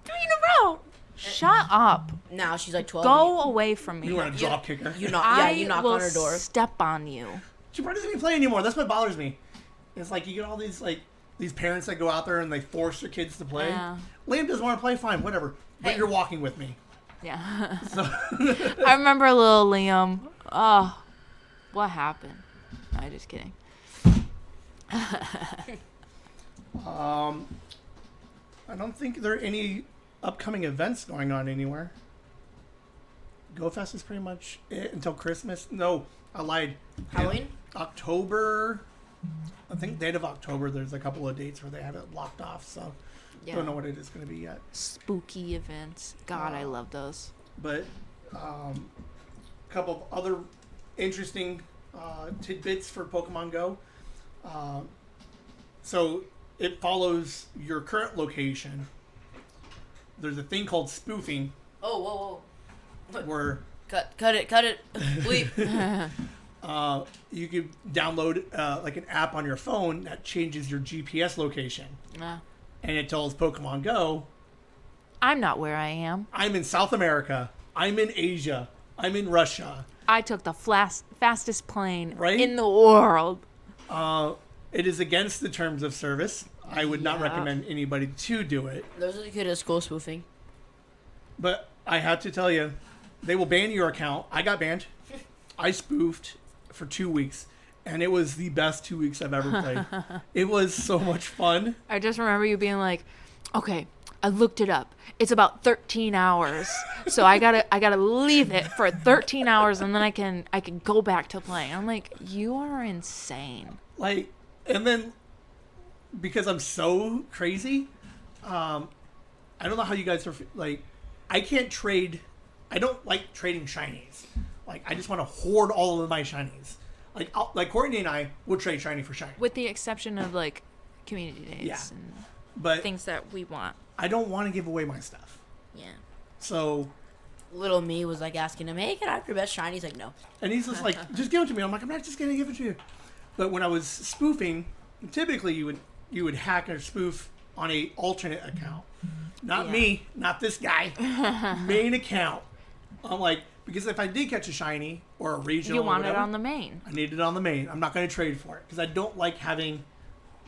[SPEAKER 2] 3 in a row! Shut up.
[SPEAKER 3] now she's like 12.
[SPEAKER 2] Go away from me.
[SPEAKER 1] You want to drop kick her.
[SPEAKER 3] You knock. Yeah, you
[SPEAKER 2] I
[SPEAKER 3] knock
[SPEAKER 2] will
[SPEAKER 3] on her door.
[SPEAKER 2] step on you.
[SPEAKER 1] She probably doesn't even play anymore. That's what bothers me. It's like you get all these parents that go out there and they force their kids to play.
[SPEAKER 2] Yeah.
[SPEAKER 1] Liam doesn't want to play, fine, whatever. But
[SPEAKER 3] Hey.
[SPEAKER 1] you're walking with me.
[SPEAKER 2] Yeah.
[SPEAKER 1] So
[SPEAKER 2] I remember little Liam. Oh, what happened? I'm just kidding.
[SPEAKER 1] I don't think there are any upcoming events going on anywhere. GoFest is pretty much it until Christmas. No, I lied.
[SPEAKER 3] Halloween?
[SPEAKER 1] October. I think date of October. There's a couple of dates where they have it blocked off, so
[SPEAKER 2] Yeah.
[SPEAKER 1] don't know what it is going to be yet.
[SPEAKER 2] Spooky events. God, I love those.
[SPEAKER 1] But a couple of other interesting tidbits for Pokemon Go. So it follows your current location. There's a thing called spoofing
[SPEAKER 3] Oh, whoa, whoa.
[SPEAKER 1] where
[SPEAKER 3] Cut it. Bleep.
[SPEAKER 1] you could download like an app on your phone that changes your GPS location. And it tells Pokemon Go,
[SPEAKER 2] I'm not where I am.
[SPEAKER 1] I'm in South America, I'm in Asia, I'm in Russia.
[SPEAKER 2] I took the fastest plane
[SPEAKER 1] Right?
[SPEAKER 2] in the world.
[SPEAKER 1] It is against the terms of service. I would not
[SPEAKER 2] Yeah.
[SPEAKER 1] recommend anybody to do it.
[SPEAKER 3] Those are the good at school spoofing.
[SPEAKER 1] But I have to tell you, they will ban your account. I got banned. I spoofed for 2 weeks, and it was the best 2 weeks I've ever played. It was so much fun.
[SPEAKER 2] I just remember you being like, okay, I looked it up. It's about 13 hours. So I gotta leave it for 13 hours and then I can go back to playing. I'm like, you are insane.
[SPEAKER 1] Like, and then because I'm so crazy, I don't know how you guys are like. I can't trade. I don't like trading shinies. Like, I just want to hoard all of my shinies. Like Courtney and I will trade shiny for shiny.
[SPEAKER 2] With the exception of like community days
[SPEAKER 1] Yeah.
[SPEAKER 2] and
[SPEAKER 1] But
[SPEAKER 2] things that we want.
[SPEAKER 1] I don't want to give away my stuff.
[SPEAKER 3] Yeah.
[SPEAKER 1] So,
[SPEAKER 3] Little me was like asking him, hey, can I have your best shiny? He's like, no.
[SPEAKER 1] and he's just like, just give it to me. I'm like, I'm not just gonna give it to you. But when I was spoofing, typically you would hack or spoof on a alternate account. Not
[SPEAKER 3] Yeah.
[SPEAKER 1] me, not this guy. Main account. I'm like, because if I did catch a shiny or a regional,
[SPEAKER 2] You
[SPEAKER 1] or
[SPEAKER 2] want it
[SPEAKER 1] whatever,
[SPEAKER 2] on the main.
[SPEAKER 1] I need it on the main. I'm not going to trade for it because I don't like having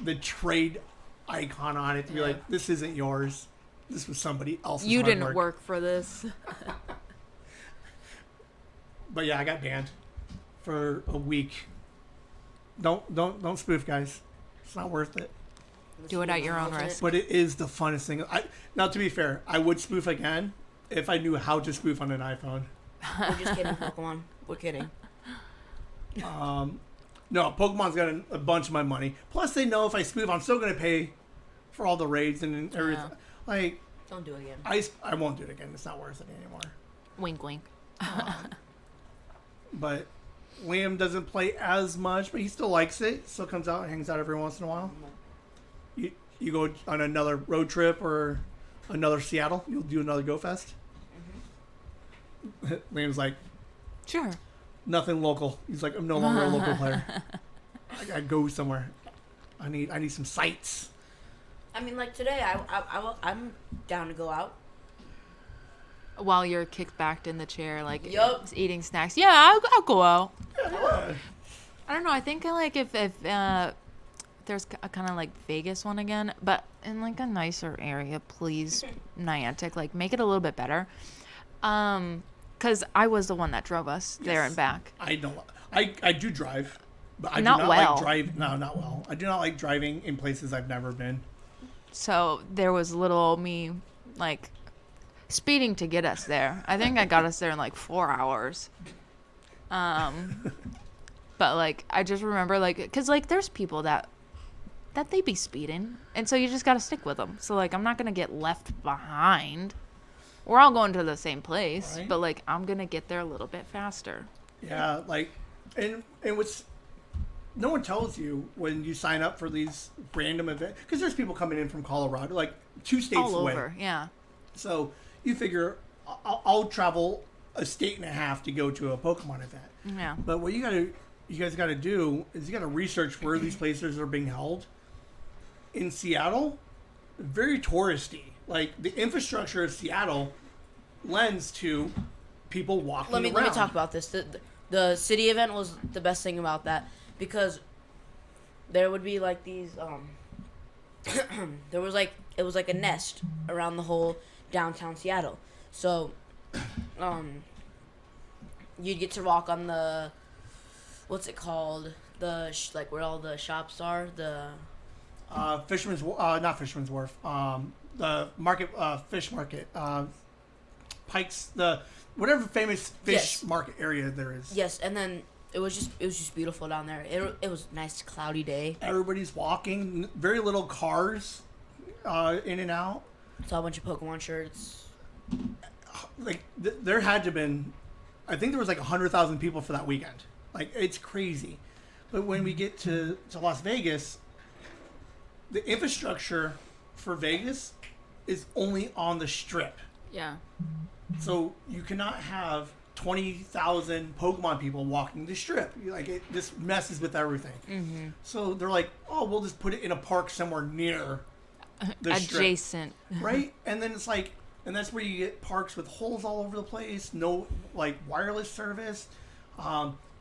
[SPEAKER 1] the trade icon on it to be
[SPEAKER 3] Yeah.
[SPEAKER 1] like, this isn't yours. This was somebody else's.
[SPEAKER 2] You
[SPEAKER 1] hard
[SPEAKER 2] didn't work for this.
[SPEAKER 1] But yeah, I got banned for a week. Don't spoof, guys. It's not worth it.
[SPEAKER 2] Do it at your own risk.
[SPEAKER 1] But it is the funnest thing. Now, to be fair, I would spoof again if I knew how to spoof on an iPhone.
[SPEAKER 3] We're just kidding, Pokemon. We're kidding.
[SPEAKER 1] No, Pokemon's got a bunch of my money. Plus, they know if I spoof, I'm still going to pay for all the raids and everything.
[SPEAKER 2] Yeah.
[SPEAKER 1] Like,
[SPEAKER 3] Don't do it again.
[SPEAKER 1] I won't do it again. It's not worth it anymore.
[SPEAKER 2] Wink, wink.
[SPEAKER 1] But Liam doesn't play as much, but he still likes it. Still comes out and hangs out every once in a while. You go on another road trip or another Seattle, you'll do another Go Fest. Liam's like,
[SPEAKER 2] Sure.
[SPEAKER 1] nothing local. He's like, I'm no longer a local player. I gotta go somewhere. I need some sights.
[SPEAKER 3] I mean, like today, I'm down to go out.
[SPEAKER 2] While you're kicked back in the chair, like
[SPEAKER 3] Yup.
[SPEAKER 2] eating snacks. Yeah, I'll go out.
[SPEAKER 1] Yeah.
[SPEAKER 2] I don't know. I think like if there's a kind of like Vegas one again, but in like a nicer area, please, Niantic, like make it a little bit better. Because I was the one that drove us there and back.
[SPEAKER 1] I know. I do drive, but I
[SPEAKER 2] Not
[SPEAKER 1] do not
[SPEAKER 2] well.
[SPEAKER 1] like drive. No, not well. I do not like driving in places I've never been.
[SPEAKER 2] So there was little old me like speeding to get us there. I think I got us there in like 4 hours. But like I just remember like because like there's people that they be speeding, and so you just gotta stick with them. So like I'm not gonna get left behind. We're all going to the same place,
[SPEAKER 1] Right.
[SPEAKER 2] but like I'm gonna get there a little bit faster.
[SPEAKER 1] Yeah, like, and what's no one tells you when you sign up for these random events because there's people coming in from Colorado, like 2 states
[SPEAKER 2] All
[SPEAKER 1] away.
[SPEAKER 2] over, yeah.
[SPEAKER 1] So you figure I'll travel a state and a half to go to a Pokemon event.
[SPEAKER 2] Yeah.
[SPEAKER 1] But what you guys gotta do is you gotta research where these places are being held. In Seattle, very touristy. Like the infrastructure of Seattle lends to people walking
[SPEAKER 3] Let me
[SPEAKER 1] around.
[SPEAKER 3] talk about this. The city event was the best thing about that because there would be like these there was like it was like a nest around the whole downtown Seattle. So you'd get to walk on the what's it called? The like where all the shops are, the
[SPEAKER 1] Fisherman's not Fisherman's Wharf. The market, fish market, Pike's, the whatever famous fish
[SPEAKER 3] Yes.
[SPEAKER 1] market area there is.
[SPEAKER 3] yes, and then it was just beautiful down there. It was a nice cloudy day.
[SPEAKER 1] Everybody's walking. Very little cars, in and out.
[SPEAKER 3] Saw a bunch of Pokemon shirts.
[SPEAKER 1] Like there had to been, I think there was like 100,000 people for that weekend. Like it's crazy. But when we get to Las Vegas, the infrastructure for Vegas is only on the strip.
[SPEAKER 2] Yeah.
[SPEAKER 1] So you cannot have 20,000 Pokemon people walking the strip. Like it just messes with everything.
[SPEAKER 2] Mm-hmm.
[SPEAKER 1] So they're like, oh, we'll just put it in a park somewhere near the strip,
[SPEAKER 2] Adjacent.
[SPEAKER 1] right? And then it's like, and that's where you get parks with holes all over the place. No like wireless service.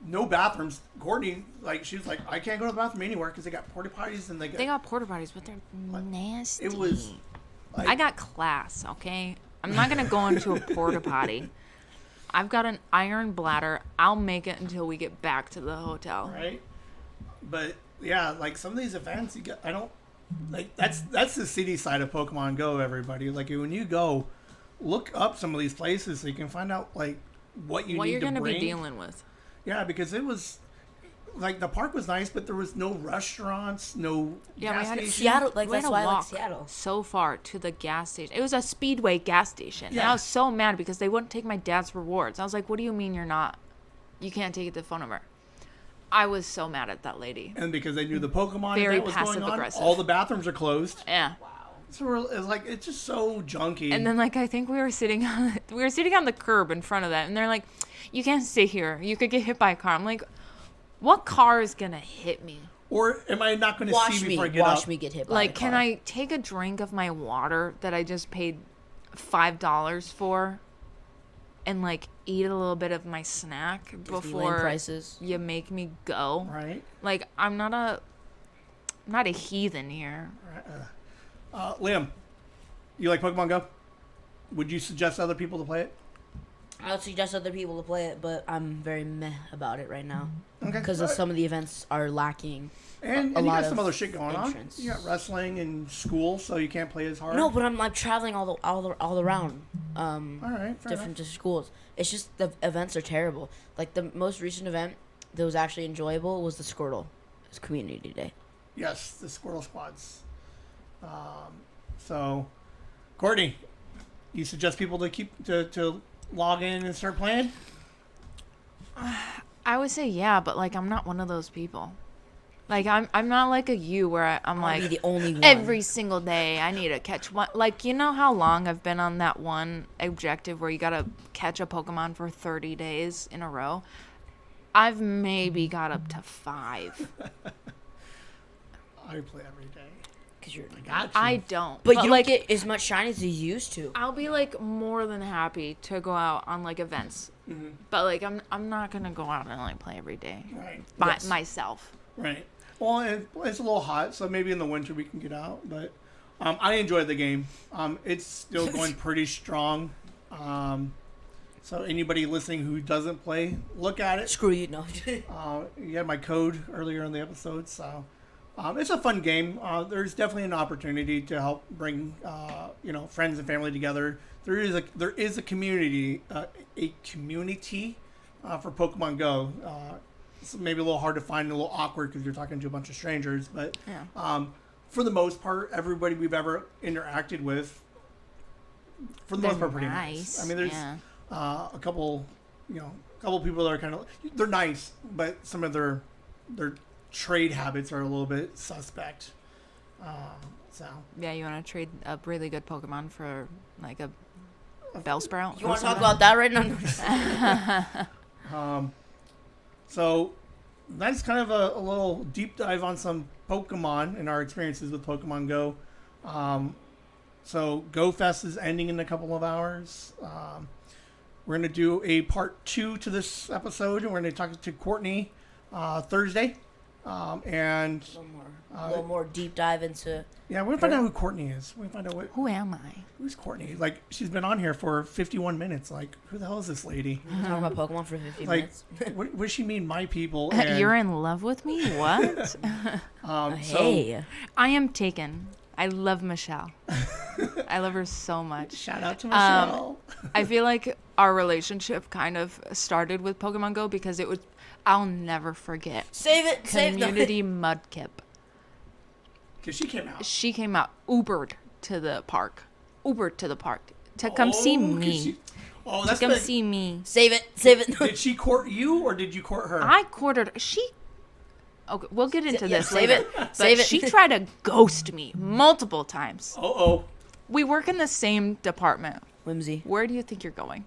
[SPEAKER 1] No bathrooms. Courtney, like she was like, I can't go to the bathroom anywhere because they got porta potties and
[SPEAKER 2] They got porta potties, but they're nasty.
[SPEAKER 1] It was. Like,
[SPEAKER 2] I got class, okay? I'm not gonna go into a porta potty. I've got an iron bladder. I'll make it until we get back to the hotel.
[SPEAKER 1] right. But yeah, like some of these events, you get. I don't like that's the city side of Pokemon Go. Everybody, like when you go, look up some of these places so you can find out like what you
[SPEAKER 2] What
[SPEAKER 1] need
[SPEAKER 2] you're
[SPEAKER 1] to
[SPEAKER 2] gonna
[SPEAKER 1] bring.
[SPEAKER 2] be dealing with.
[SPEAKER 1] Yeah, because it was like the park was nice, but there was no restaurants, no
[SPEAKER 2] Yeah,
[SPEAKER 1] gas
[SPEAKER 2] we had
[SPEAKER 1] station.
[SPEAKER 3] Seattle, like
[SPEAKER 2] We had
[SPEAKER 3] that's
[SPEAKER 2] to
[SPEAKER 3] why I like
[SPEAKER 2] walk
[SPEAKER 3] Seattle.
[SPEAKER 2] so far to the gas station. It was a Speedway gas station. And
[SPEAKER 1] Yeah.
[SPEAKER 2] I was so mad because they wouldn't take my dad's rewards. I was like, what do you mean you can't take the phone number? I was so mad at that lady.
[SPEAKER 1] And because they knew the Pokemon
[SPEAKER 2] Very
[SPEAKER 1] event was going on,
[SPEAKER 2] passive-aggressive.
[SPEAKER 1] all the bathrooms are closed.
[SPEAKER 2] Yeah.
[SPEAKER 1] So it's like it's just so junky.
[SPEAKER 2] And then like I think we were sitting on the curb in front of that, and they're like, you can't sit here. You could get hit by a car. I'm like, what car is gonna hit me?
[SPEAKER 1] or am I not going to
[SPEAKER 3] Watch
[SPEAKER 1] see
[SPEAKER 3] me,
[SPEAKER 1] before I get up?
[SPEAKER 3] watch me get hit by
[SPEAKER 2] Like,
[SPEAKER 3] a
[SPEAKER 2] can
[SPEAKER 3] car.
[SPEAKER 2] I take a drink of my water that I just paid $5 for, and like eat a little bit of my snack
[SPEAKER 3] Disneyland
[SPEAKER 2] before
[SPEAKER 3] prices?
[SPEAKER 2] you make me go?
[SPEAKER 1] Right.
[SPEAKER 2] Like, I'm not a heathen here.
[SPEAKER 1] Liam, you like Pokemon Go? Would you suggest other people to play it?
[SPEAKER 3] I would suggest other people to play it, but I'm very meh about it right now
[SPEAKER 1] Okay.
[SPEAKER 3] because
[SPEAKER 1] All right.
[SPEAKER 3] some of the events are lacking.
[SPEAKER 1] And
[SPEAKER 3] a
[SPEAKER 1] you
[SPEAKER 3] lot
[SPEAKER 1] got
[SPEAKER 3] of
[SPEAKER 1] some other shit going
[SPEAKER 3] entrance.
[SPEAKER 1] on. You got wrestling and school, so you can't play as hard.
[SPEAKER 3] No, but I'm like traveling all around.
[SPEAKER 1] All right. Fair
[SPEAKER 3] Different schools. It's just the events are terrible. Like the most recent event that was actually enjoyable was the Squirtle. It was Community Day.
[SPEAKER 1] Yes, the Squirtle Squads. So, Courtney, you suggest people to log in and start playing?
[SPEAKER 2] I would say yeah, but like I'm not one of those people. Like I'm not like a you where I'm
[SPEAKER 3] I'll be
[SPEAKER 2] like
[SPEAKER 3] the only one.
[SPEAKER 2] every single day I need to catch one. Like, you know how long I've been on that one objective where you gotta catch a Pokemon for 30 days in a row? I've maybe got up to 5.
[SPEAKER 1] I play every day.
[SPEAKER 3] Because you're.
[SPEAKER 1] I got you.
[SPEAKER 2] I don't.
[SPEAKER 3] But you don't
[SPEAKER 2] like,
[SPEAKER 3] get as much shine as you used to.
[SPEAKER 2] I'll be like more than happy to go out on like events, but like I'm not gonna go out and like play every day
[SPEAKER 1] Right.
[SPEAKER 2] by
[SPEAKER 3] Yes.
[SPEAKER 2] myself.
[SPEAKER 1] Right. Well, it's a little hot, so maybe in the winter we can get out. But I enjoyed the game. It's still going pretty strong. So anybody listening who doesn't play, look at it.
[SPEAKER 3] Screw you, no.
[SPEAKER 1] You had my code earlier in the episode, so it's a fun game. There's definitely an opportunity to help bring friends and family together. There is a community for Pokemon Go. It's maybe a little hard to find, a little awkward because you're talking to a bunch of strangers, but for the most part, everybody we've ever interacted with, for the most part, pretty nice. I mean, there's a couple people that are kind of, they're nice, but some of their trade habits are a little bit suspect. So
[SPEAKER 2] Yeah, you want to trade a really good Pokemon for like a Bellsprout?
[SPEAKER 3] You want to talk about that right now?
[SPEAKER 1] So that's kind of a little deep dive on some Pokemon and our experiences with Pokemon Go. So Go Fest is ending in a couple of hours. We're going to do a part 2 to this episode, and we're going to talk to Courtney Thursday. And
[SPEAKER 3] A little more deep dive into.
[SPEAKER 1] yeah, we're going to find out who Courtney is. We're going to find out
[SPEAKER 2] Who am I?
[SPEAKER 1] who's Courtney. Like, she's been on here for 51 minutes. Like, who the hell is this lady?
[SPEAKER 3] Talking about Pokemon for 50
[SPEAKER 1] Like,
[SPEAKER 3] minutes.
[SPEAKER 1] what does she mean, my people? And,
[SPEAKER 2] You're in love with me? What?
[SPEAKER 1] so
[SPEAKER 3] Hey.
[SPEAKER 2] I am taken. I love Michelle. I love her so much.
[SPEAKER 1] shout out to Michelle.
[SPEAKER 2] I feel like our relationship kind of started with Pokemon Go because I'll never forget
[SPEAKER 3] Save it.
[SPEAKER 2] Community Mudkip.
[SPEAKER 1] Because she came out.
[SPEAKER 2] She came out, Ubered to the park to come see me.
[SPEAKER 1] Oh,
[SPEAKER 2] To
[SPEAKER 1] that's
[SPEAKER 2] come
[SPEAKER 1] the,
[SPEAKER 2] see me.
[SPEAKER 3] Save it.
[SPEAKER 1] Did she court you or did you court her?
[SPEAKER 2] I courted she. Okay, we'll get into
[SPEAKER 3] Yeah,
[SPEAKER 2] this
[SPEAKER 3] save
[SPEAKER 2] later.
[SPEAKER 3] it.
[SPEAKER 2] But
[SPEAKER 3] Save it.
[SPEAKER 2] she tried to ghost me multiple times.
[SPEAKER 1] Oh.
[SPEAKER 2] We work in the same department.
[SPEAKER 3] Whimsy.
[SPEAKER 2] Where do you think you're going?